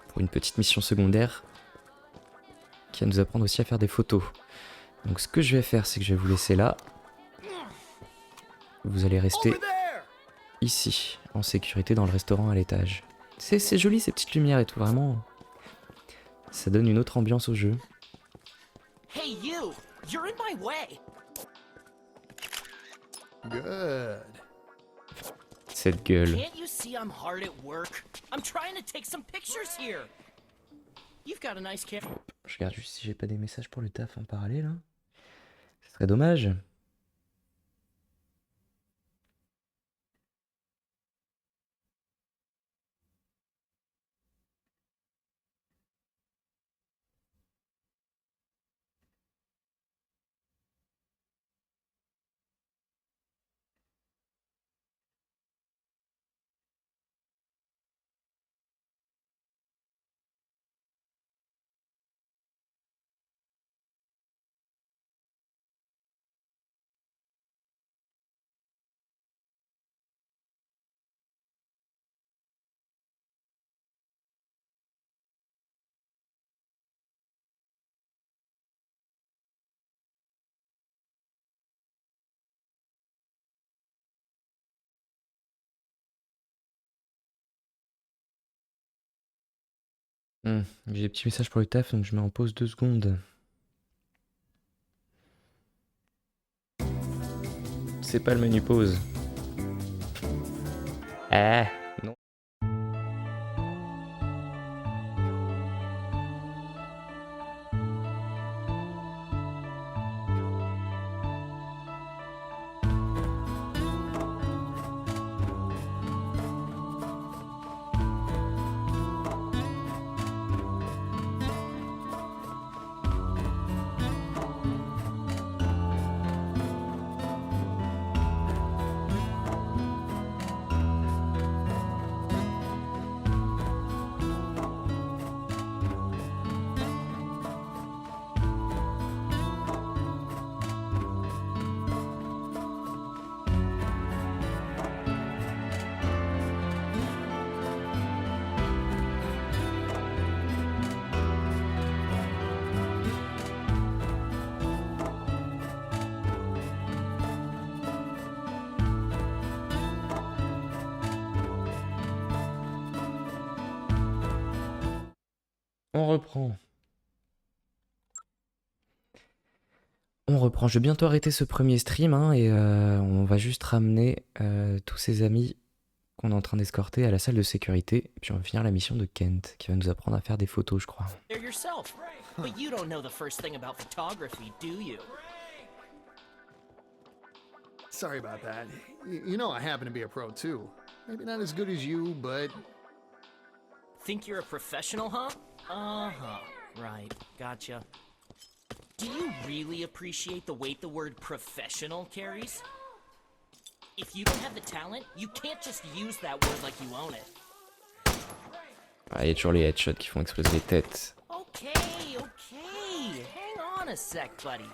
Pour une petite mission secondaire qui va nous apprendre aussi à faire des photos. Donc ce que je vais faire, c'est que je vais vous laisser là. Vous allez rester ici, en sécurité dans le restaurant à l'étage. C'est joli ces petites lumières et tout, vraiment. Ça donne une autre ambiance au jeu. Hey, you! You're in my way! Good. Cette gueule. Can't you see I'm hard at work? I'm trying to take some pictures here! You've got a nice camera. Je regarde juste si j'ai pas des messages pour le taf en parallèle. Hein. Ce serait dommage. J'ai des petits messages pour le taf, donc je mets en pause 2 secondes. C'est pas le menu pause. Ah, non. On reprend. On reprend. Je vais bientôt arrêter ce premier stream hein, et on va juste ramener tous ces amis qu'on est en train d'escorter à la salle de sécurité. Et puis on va finir la mission de Kent qui va nous apprendre à faire des photos, je crois. There yourself. But you don't know the first thing about photography, do you? Sorry about that. You know I happen to be a pro too. Maybe not as good as you, but... Think you're a professional, huh? Uh-huh. Right. Gotcha. Do you really appreciate the weight the word professional carries? If you don't have the talent, you can't just use that word like you own it. Ah, il y a toujours les headshots qui font exploser les têtes. Okay. Hang on a sec, buddy.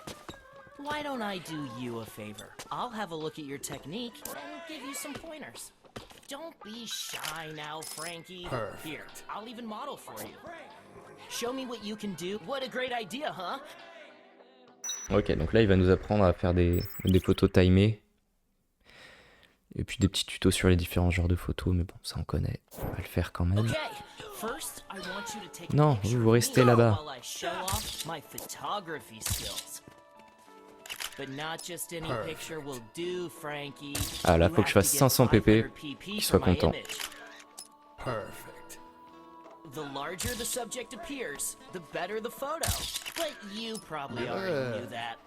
Why don't I do you a favor? I'll have a look at your technique and give you some pointers. Don't be shy now, Frankie. Perfect. Here, I'll even model for you. Show me what you can do. What a great idea, huh? Ok, donc là il va nous apprendre à faire des photos timées. Et puis des petits tutos sur les différents genres de photos, mais bon, ça on connaît. On va le faire quand même. Okay. First, I want you to take a Non, picture vous of restez me là-bas. while I show off my photography skills. But not just any Perfect. picture will do, Frankie. Ah là, You faut que je have fasse to get 500 pp, 500 pp qu'il for soit my content. image. Perfect. The larger the subject appears, the better the photo. But you probably already knew that.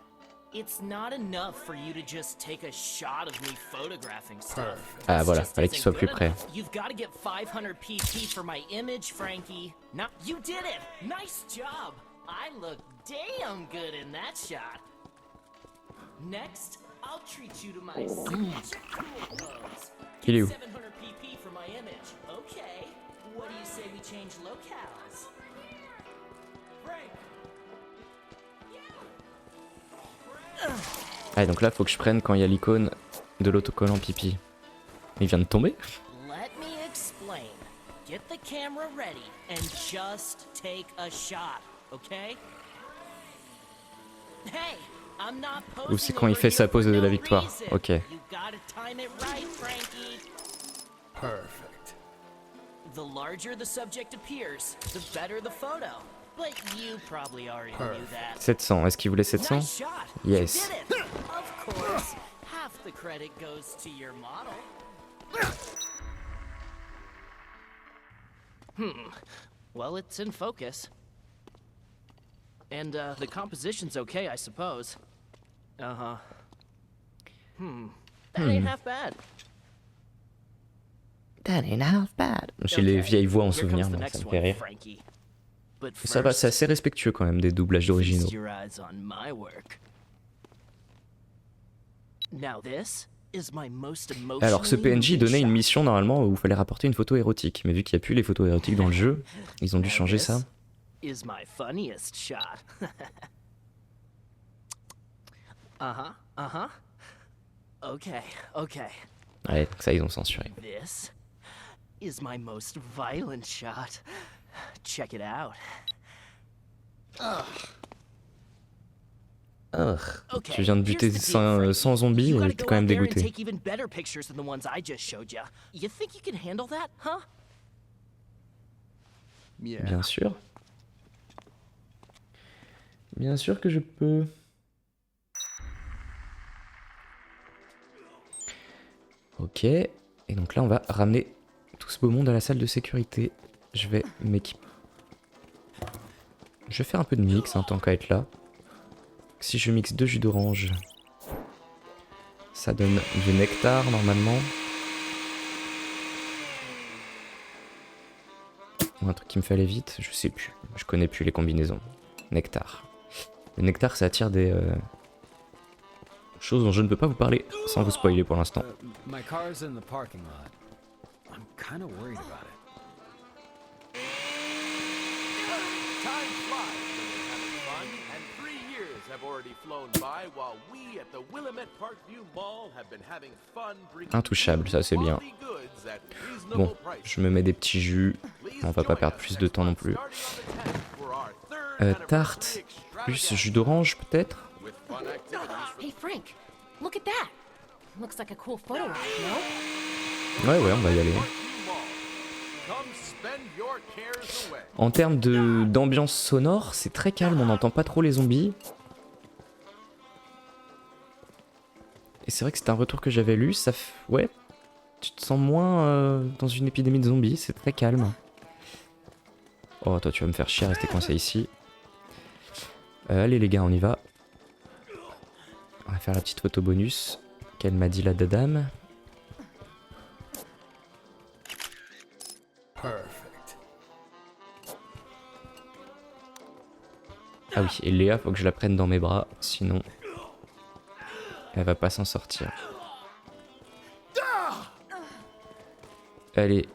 It's not enough for you to just take a shot of me photographing stuff. Ah This voilà, just fallait qu'il soit isn't plus good près. enough. You've got to get 500 pp for my image, Frankie. Now you did it. Nice job. I look damn good in that shot. Next, I'll treat you to my signature cool pose. Il est où? 700 pp for my image. Okay. What do you say we change locales? Ah, donc là faut que je prenne quand il y a l'icône de l'autocollant pipi. Il vient de tomber? Let me explain. Get the camera ready and just take a shot, okay? Hey, I'm not Ou c'est posing quand il over fait here sa pose for de la no victoire. reason. Ok. You gotta time it right, Frankie. Perfect. The larger the subject appears, the better the photo. but you probably already knew that. 700. Est-ce qu'il voulait 700? Nice shot. Yes. You did it. Of course. Half the credit goes to your model. Well, it's in focus. And the composition's okay, I suppose. Uh-huh. That ain't half bad. That ain't half bad. J'ai les vieilles voix en souvenir, donc ça me fait rire. Et ça va, c'est assez respectueux quand même des doublages d'originaux. Alors ce PNJ donnait une mission normalement où il fallait rapporter une photo érotique, mais vu qu'il n'y a plus les photos érotiques dans le jeu, ils ont dû changer ça. Is my funniest shot. Okay. Ouais, donc ça ils ont censuré. This is my most violent shot. Check it out. Tu viens de buter 100 zombies et t'es quand même dégoûté. Take even better pictures than the ones I just showed you. You think you can handle that, huh? Bien sûr. Bien sûr que je peux. Ok. Et donc là, on va ramener tout ce beau monde à la salle de sécurité. Je vais m'équiper. Je vais faire un peu de mix, tant qu'à être là. Si je mixe 2 jus d'orange, ça donne du nectar normalement. Ou un truc qui me fait aller vite, je sais plus. Je connais plus les combinaisons. Nectar. Le nectar, ça attire des choses dont je ne peux pas vous parler sans vous spoiler pour l'instant. My car's in the parking lot. I'm kind of worried about it. Time flies when you're having fun, and 3 years have already flown by while we at the Willamette Parkview Mall have been having fun bringing Intouchable, ça c'est bien. goods at reasonable Bon, prices. je me mets des petits jus. On va pas perdre plus de temps non plus. Tarte, plus jus d'orange peut-être. Hey Frank, look at that. Looks like a cool photo op, no? Ouais, on va y aller. En termes d'ambiance sonore, c'est très calme, on n'entend pas trop les zombies. Et c'est vrai que c'est un retour que j'avais lu, ouais, tu te sens moins dans une épidémie de zombies, c'est très calme. Oh, toi tu vas me faire chier à rester coincé ici. Allez les gars, on y va. On va faire la petite photo bonus qu'elle m'a dit la dame. Perfect. Ah oui, et Léa, faut que je la prenne dans mes bras, sinon elle va pas s'en sortir. Allez.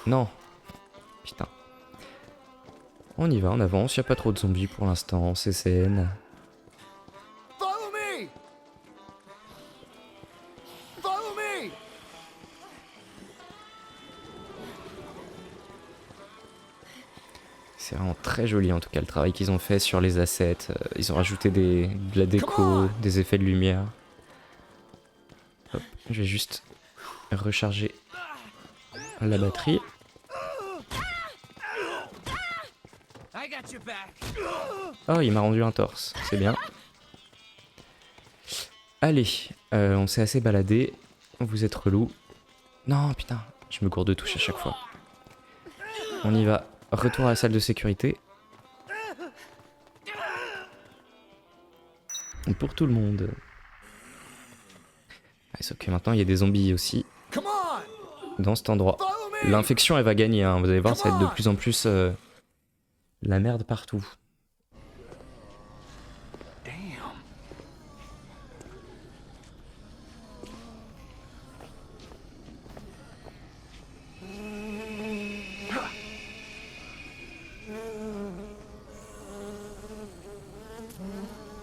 Non. Putain. On y va, on avance, y a pas trop de zombies pour l'instant, CCN. Follow me! Follow me! C'est vraiment très joli en tout cas le travail qu'ils ont fait sur les assets. Ils ont rajouté de la déco, des effets de lumière. Hop, je vais juste recharger la batterie. Oh, il m'a rendu un torse, c'est bien. Allez, on s'est assez baladé. Vous êtes relou. Non, putain, je me cours de touche à chaque fois. On y va. Retour à la salle de sécurité. Pour tout le monde. Ah, sauf que maintenant il y a des zombies aussi. Dans cet endroit. L'infection elle va gagner, hein. Vous allez voir, ça va être de plus en plus la merde partout.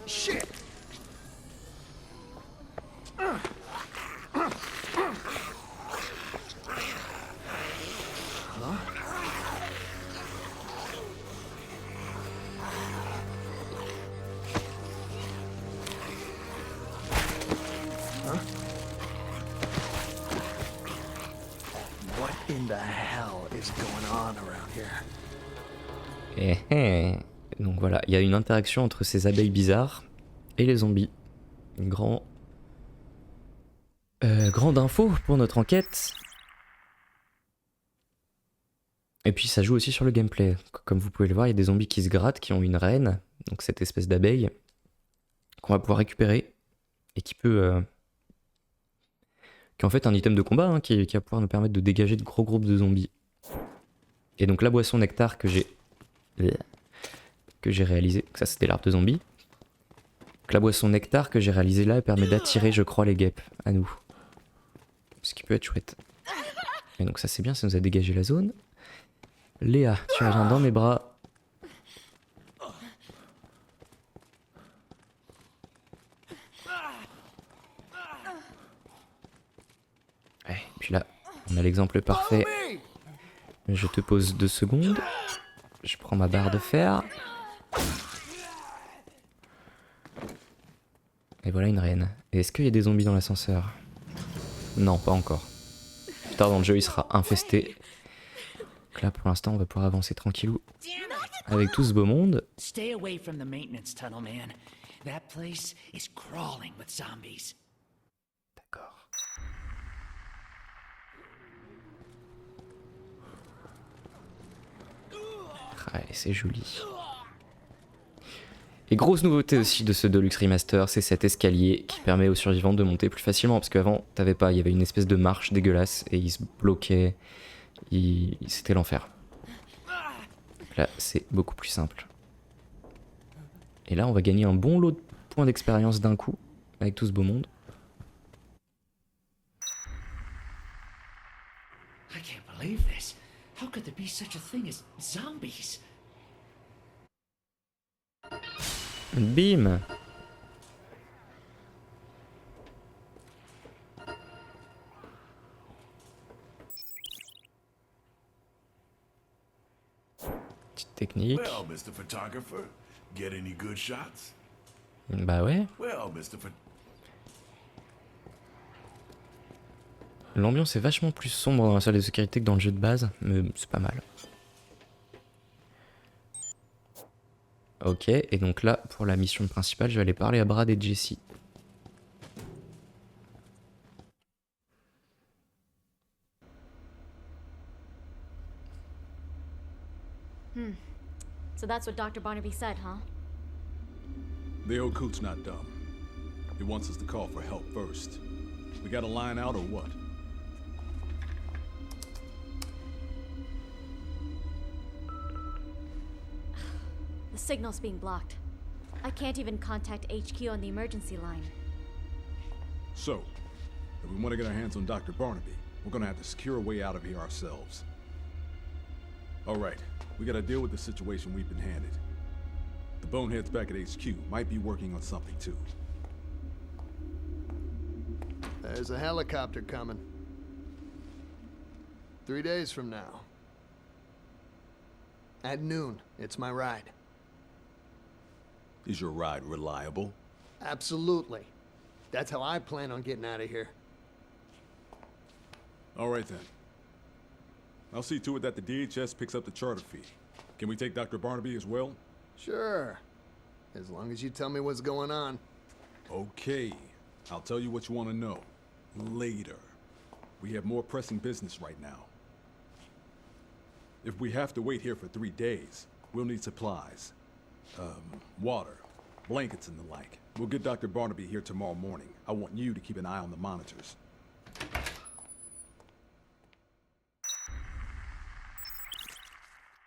Shit! What in the hell is going on around here? Donc voilà, il y a une interaction entre ces abeilles bizarres et les zombies. Grande info pour notre enquête. Et puis ça joue aussi sur le gameplay. Comme vous pouvez le voir, il y a des zombies qui se grattent, qui ont une reine, donc cette espèce d'abeille, qu'on va pouvoir récupérer, et qui peut... qui est en fait un item de combat, hein, qui va pouvoir nous permettre de dégager de gros groupes de zombies. Et donc la boisson nectar que j'ai réalisée, ça c'était l'arbre de zombies. Donc la boisson nectar que j'ai réalisée là, elle permet d'attirer, je crois, les guêpes à nous. Ce qui peut être chouette. Et donc ça c'est bien, ça nous a dégagé la zone. Léa, tu reviens dans mes bras. Ouais, puis là, on a l'exemple parfait. Je te pose 2 secondes. Je prends ma barre de fer. Et voilà une reine. Et est-ce qu'il y a des zombies dans l'ascenseur? Non, pas encore. Plus tard dans le jeu, il sera infesté. Donc là, pour l'instant, on va pouvoir avancer tranquillou. Avec tout ce beau monde. Stay away from the maintenance tunnel, man. That place is crawling with zombies. D'accord. Ah, c'est joli. Et grosse nouveauté aussi de ce Deluxe Remaster, c'est cet escalier qui permet aux survivants de monter plus facilement. Parce qu'avant, t'avais pas, il y avait une espèce de marche dégueulasse et ils se bloquaient. C'était l'enfer. Là, c'est beaucoup plus simple. Et là, on va gagner un bon lot de points d'expérience d'un coup, avec tout ce beau monde. I can't believe this. How could there be such a thing as zombies? Bim! Petite technique. Well, Mr. Photographer, get any good shots? Bah ouais. Well, Mr. L'ambiance est vachement plus sombre dans la salle de sécurité que dans le jeu de base, mais c'est pas mal. Ok, et donc là, pour la mission principale, je vais aller parler à Brad et Jessie. So that's what Dr. Barnaby said, huh? The old coot's not dumb. He wants us to call for help first. We got a line out or what? The signal's being blocked. I can't even contact HQ on the emergency line. So, if we want to get our hands on Dr. Barnaby, we're gonna have to secure a way out of here ourselves. Alright, we gotta deal with the situation we've been handed. The boneheads back at HQ might be working on something too. There's a helicopter coming. 3 days from now. At noon, it's my ride. Is your ride reliable? Absolutely. That's how I plan on getting out of here. Alright then. I'll see to it that the DHS picks up the charter fee. Can we take Dr. Barnaby as well? Sure. As long as you tell me what's going on. Okay. I'll tell you what you want to know. Later. We have more pressing business right now. If we have to wait here for 3 days, we'll need supplies. Water, blankets and the like. We'll get Dr. Barnaby here tomorrow morning. I want you to keep an eye on the monitors.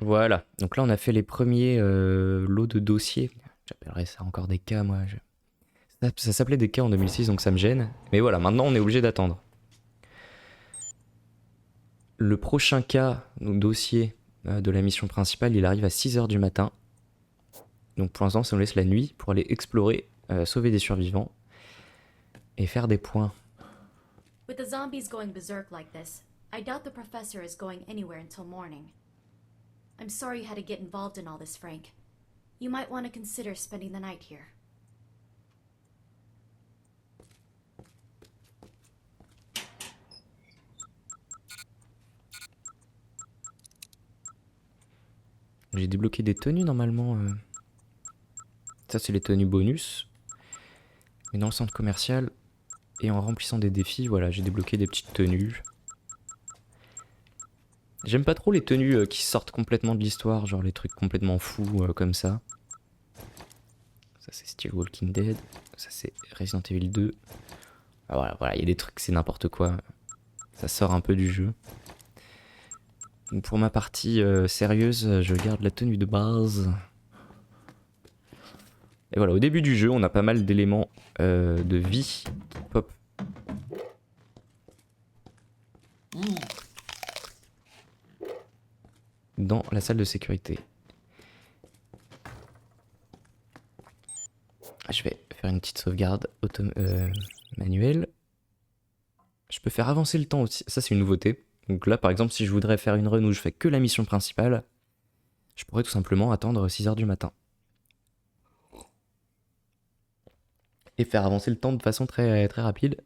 Voilà, donc là on a fait les premiers lots de dossiers. J'appellerais ça encore des cas, moi. Ça s'appelait des cas en 2006, donc ça me gêne. Mais voilà, maintenant on est obligé d'attendre. Le prochain cas, donc dossier de la mission principale, il arrive à 6h du matin. Donc pour l'instant, ça nous laisse la nuit pour aller explorer, sauver des survivants et faire des points. With the zombies going berserk like this, I doubt the professor is going anywhere until morning. I'm sorry you had to get involved in all this, Frank. You might want to consider spending the night here. J'ai débloqué des tenues normalement. Ça c'est les tenues bonus. Mais dans le centre commercial et en remplissant des défis, voilà, j'ai débloqué des petites tenues. J'aime pas trop les tenues qui sortent complètement de l'histoire, genre les trucs complètement fous comme ça. Ça c'est Still Walking Dead, ça c'est Resident Evil 2. Ah, voilà, il y a des trucs, c'est n'importe quoi. Ça sort un peu du jeu. Donc pour ma partie sérieuse, je garde la tenue de base. Et voilà, au début du jeu, on a pas mal d'éléments de vie qui pop. Dans la salle de sécurité. Je vais faire une petite sauvegarde manuelle. Je peux faire avancer le temps aussi. Ça, c'est une nouveauté. Donc là, par exemple, si je voudrais faire une run où je fais que la mission principale, je pourrais tout simplement attendre 6h du matin. Et faire avancer le temps de façon très, très rapide.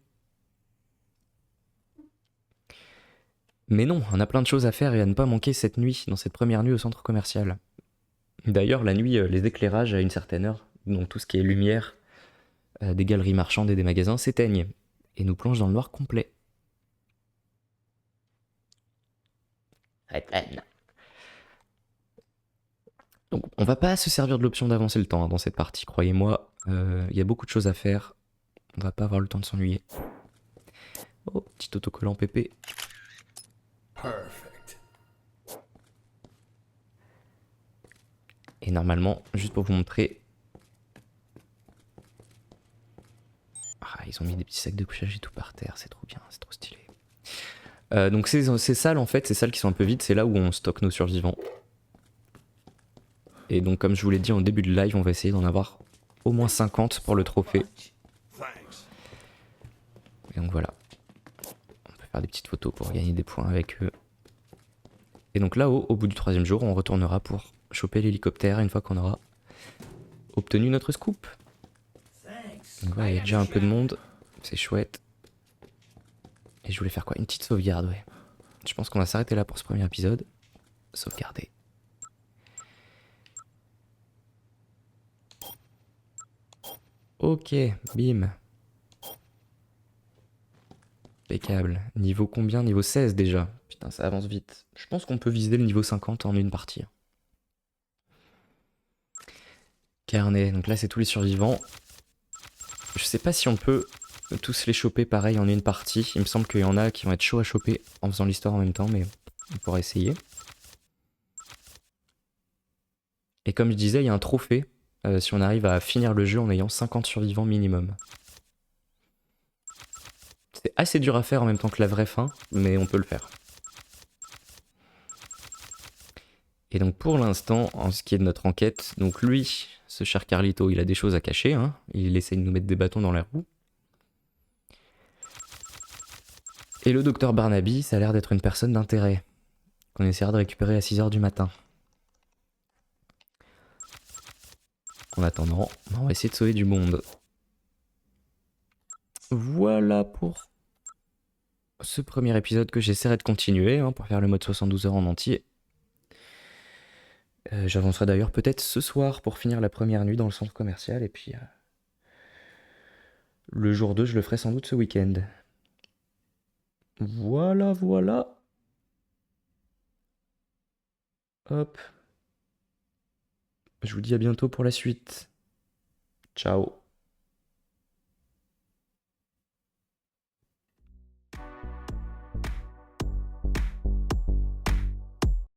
Mais non, on a plein de choses à faire et à ne pas manquer cette nuit, dans cette première nuit au centre commercial. D'ailleurs, la nuit, les éclairages à une certaine heure, donc tout ce qui est lumière, des galeries marchandes et des magasins s'éteignent. Et nous plongent dans le noir complet. Donc on va pas se servir de l'option d'avancer le temps dans cette partie, croyez-moi. Il y a beaucoup de choses à faire. On va pas avoir le temps de s'ennuyer. Oh, petit autocollant pépé. Perfect. Et normalement, juste pour vous montrer... Ah, ils ont mis des petits sacs de couchage et tout par terre, c'est trop bien, c'est trop stylé. Donc ces salles en fait, ces salles qui sont un peu vides, c'est là où on stocke nos survivants. Et donc comme je vous l'ai dit en début de live, on va essayer d'en avoir au moins 50 pour le trophée. Et donc voilà. On peut faire des petites photos pour gagner des points avec eux. Et donc là-haut, au bout du 3e jour, on retournera pour choper l'hélicoptère une fois qu'on aura obtenu notre scoop. Donc voilà, il y a déjà un peu de monde, c'est chouette. Et je voulais faire quoi? Une petite sauvegarde, ouais. Je pense qu'on va s'arrêter là pour ce premier épisode. Sauvegarder. Ok, bim. Impeccable. Niveau combien? Niveau 16 déjà. Putain, ça avance vite. Je pense qu'on peut viser le niveau 50 en une partie. Carnet. Donc là, c'est tous les survivants. Je sais pas si on peut tous les choper pareil en une partie. Il me semble qu'il y en a qui vont être chauds à choper en faisant l'histoire en même temps, mais on pourra essayer. Et comme je disais, il y a un trophée si on arrive à finir le jeu en ayant 50 survivants minimum. C'est assez dur à faire en même temps que la vraie fin, mais on peut le faire. Et donc pour l'instant, en ce qui est de notre enquête, donc lui, ce cher Carlito, il a des choses à cacher, hein. Il essaie de nous mettre des bâtons dans les roues. Et le docteur Barnaby, ça a l'air d'être une personne d'intérêt, qu'on essaiera de récupérer à 6h du matin. En attendant, on va essayer de sauver du monde. Voilà pour ce premier épisode que j'essaierai de continuer, hein, pour faire le mode 72 heures en entier. J'avancerai d'ailleurs peut-être ce soir pour finir la première nuit dans le centre commercial, et puis le jour 2, je le ferai sans doute ce week-end. Voilà, voilà. Hop. Je vous dis à bientôt pour la suite. Ciao.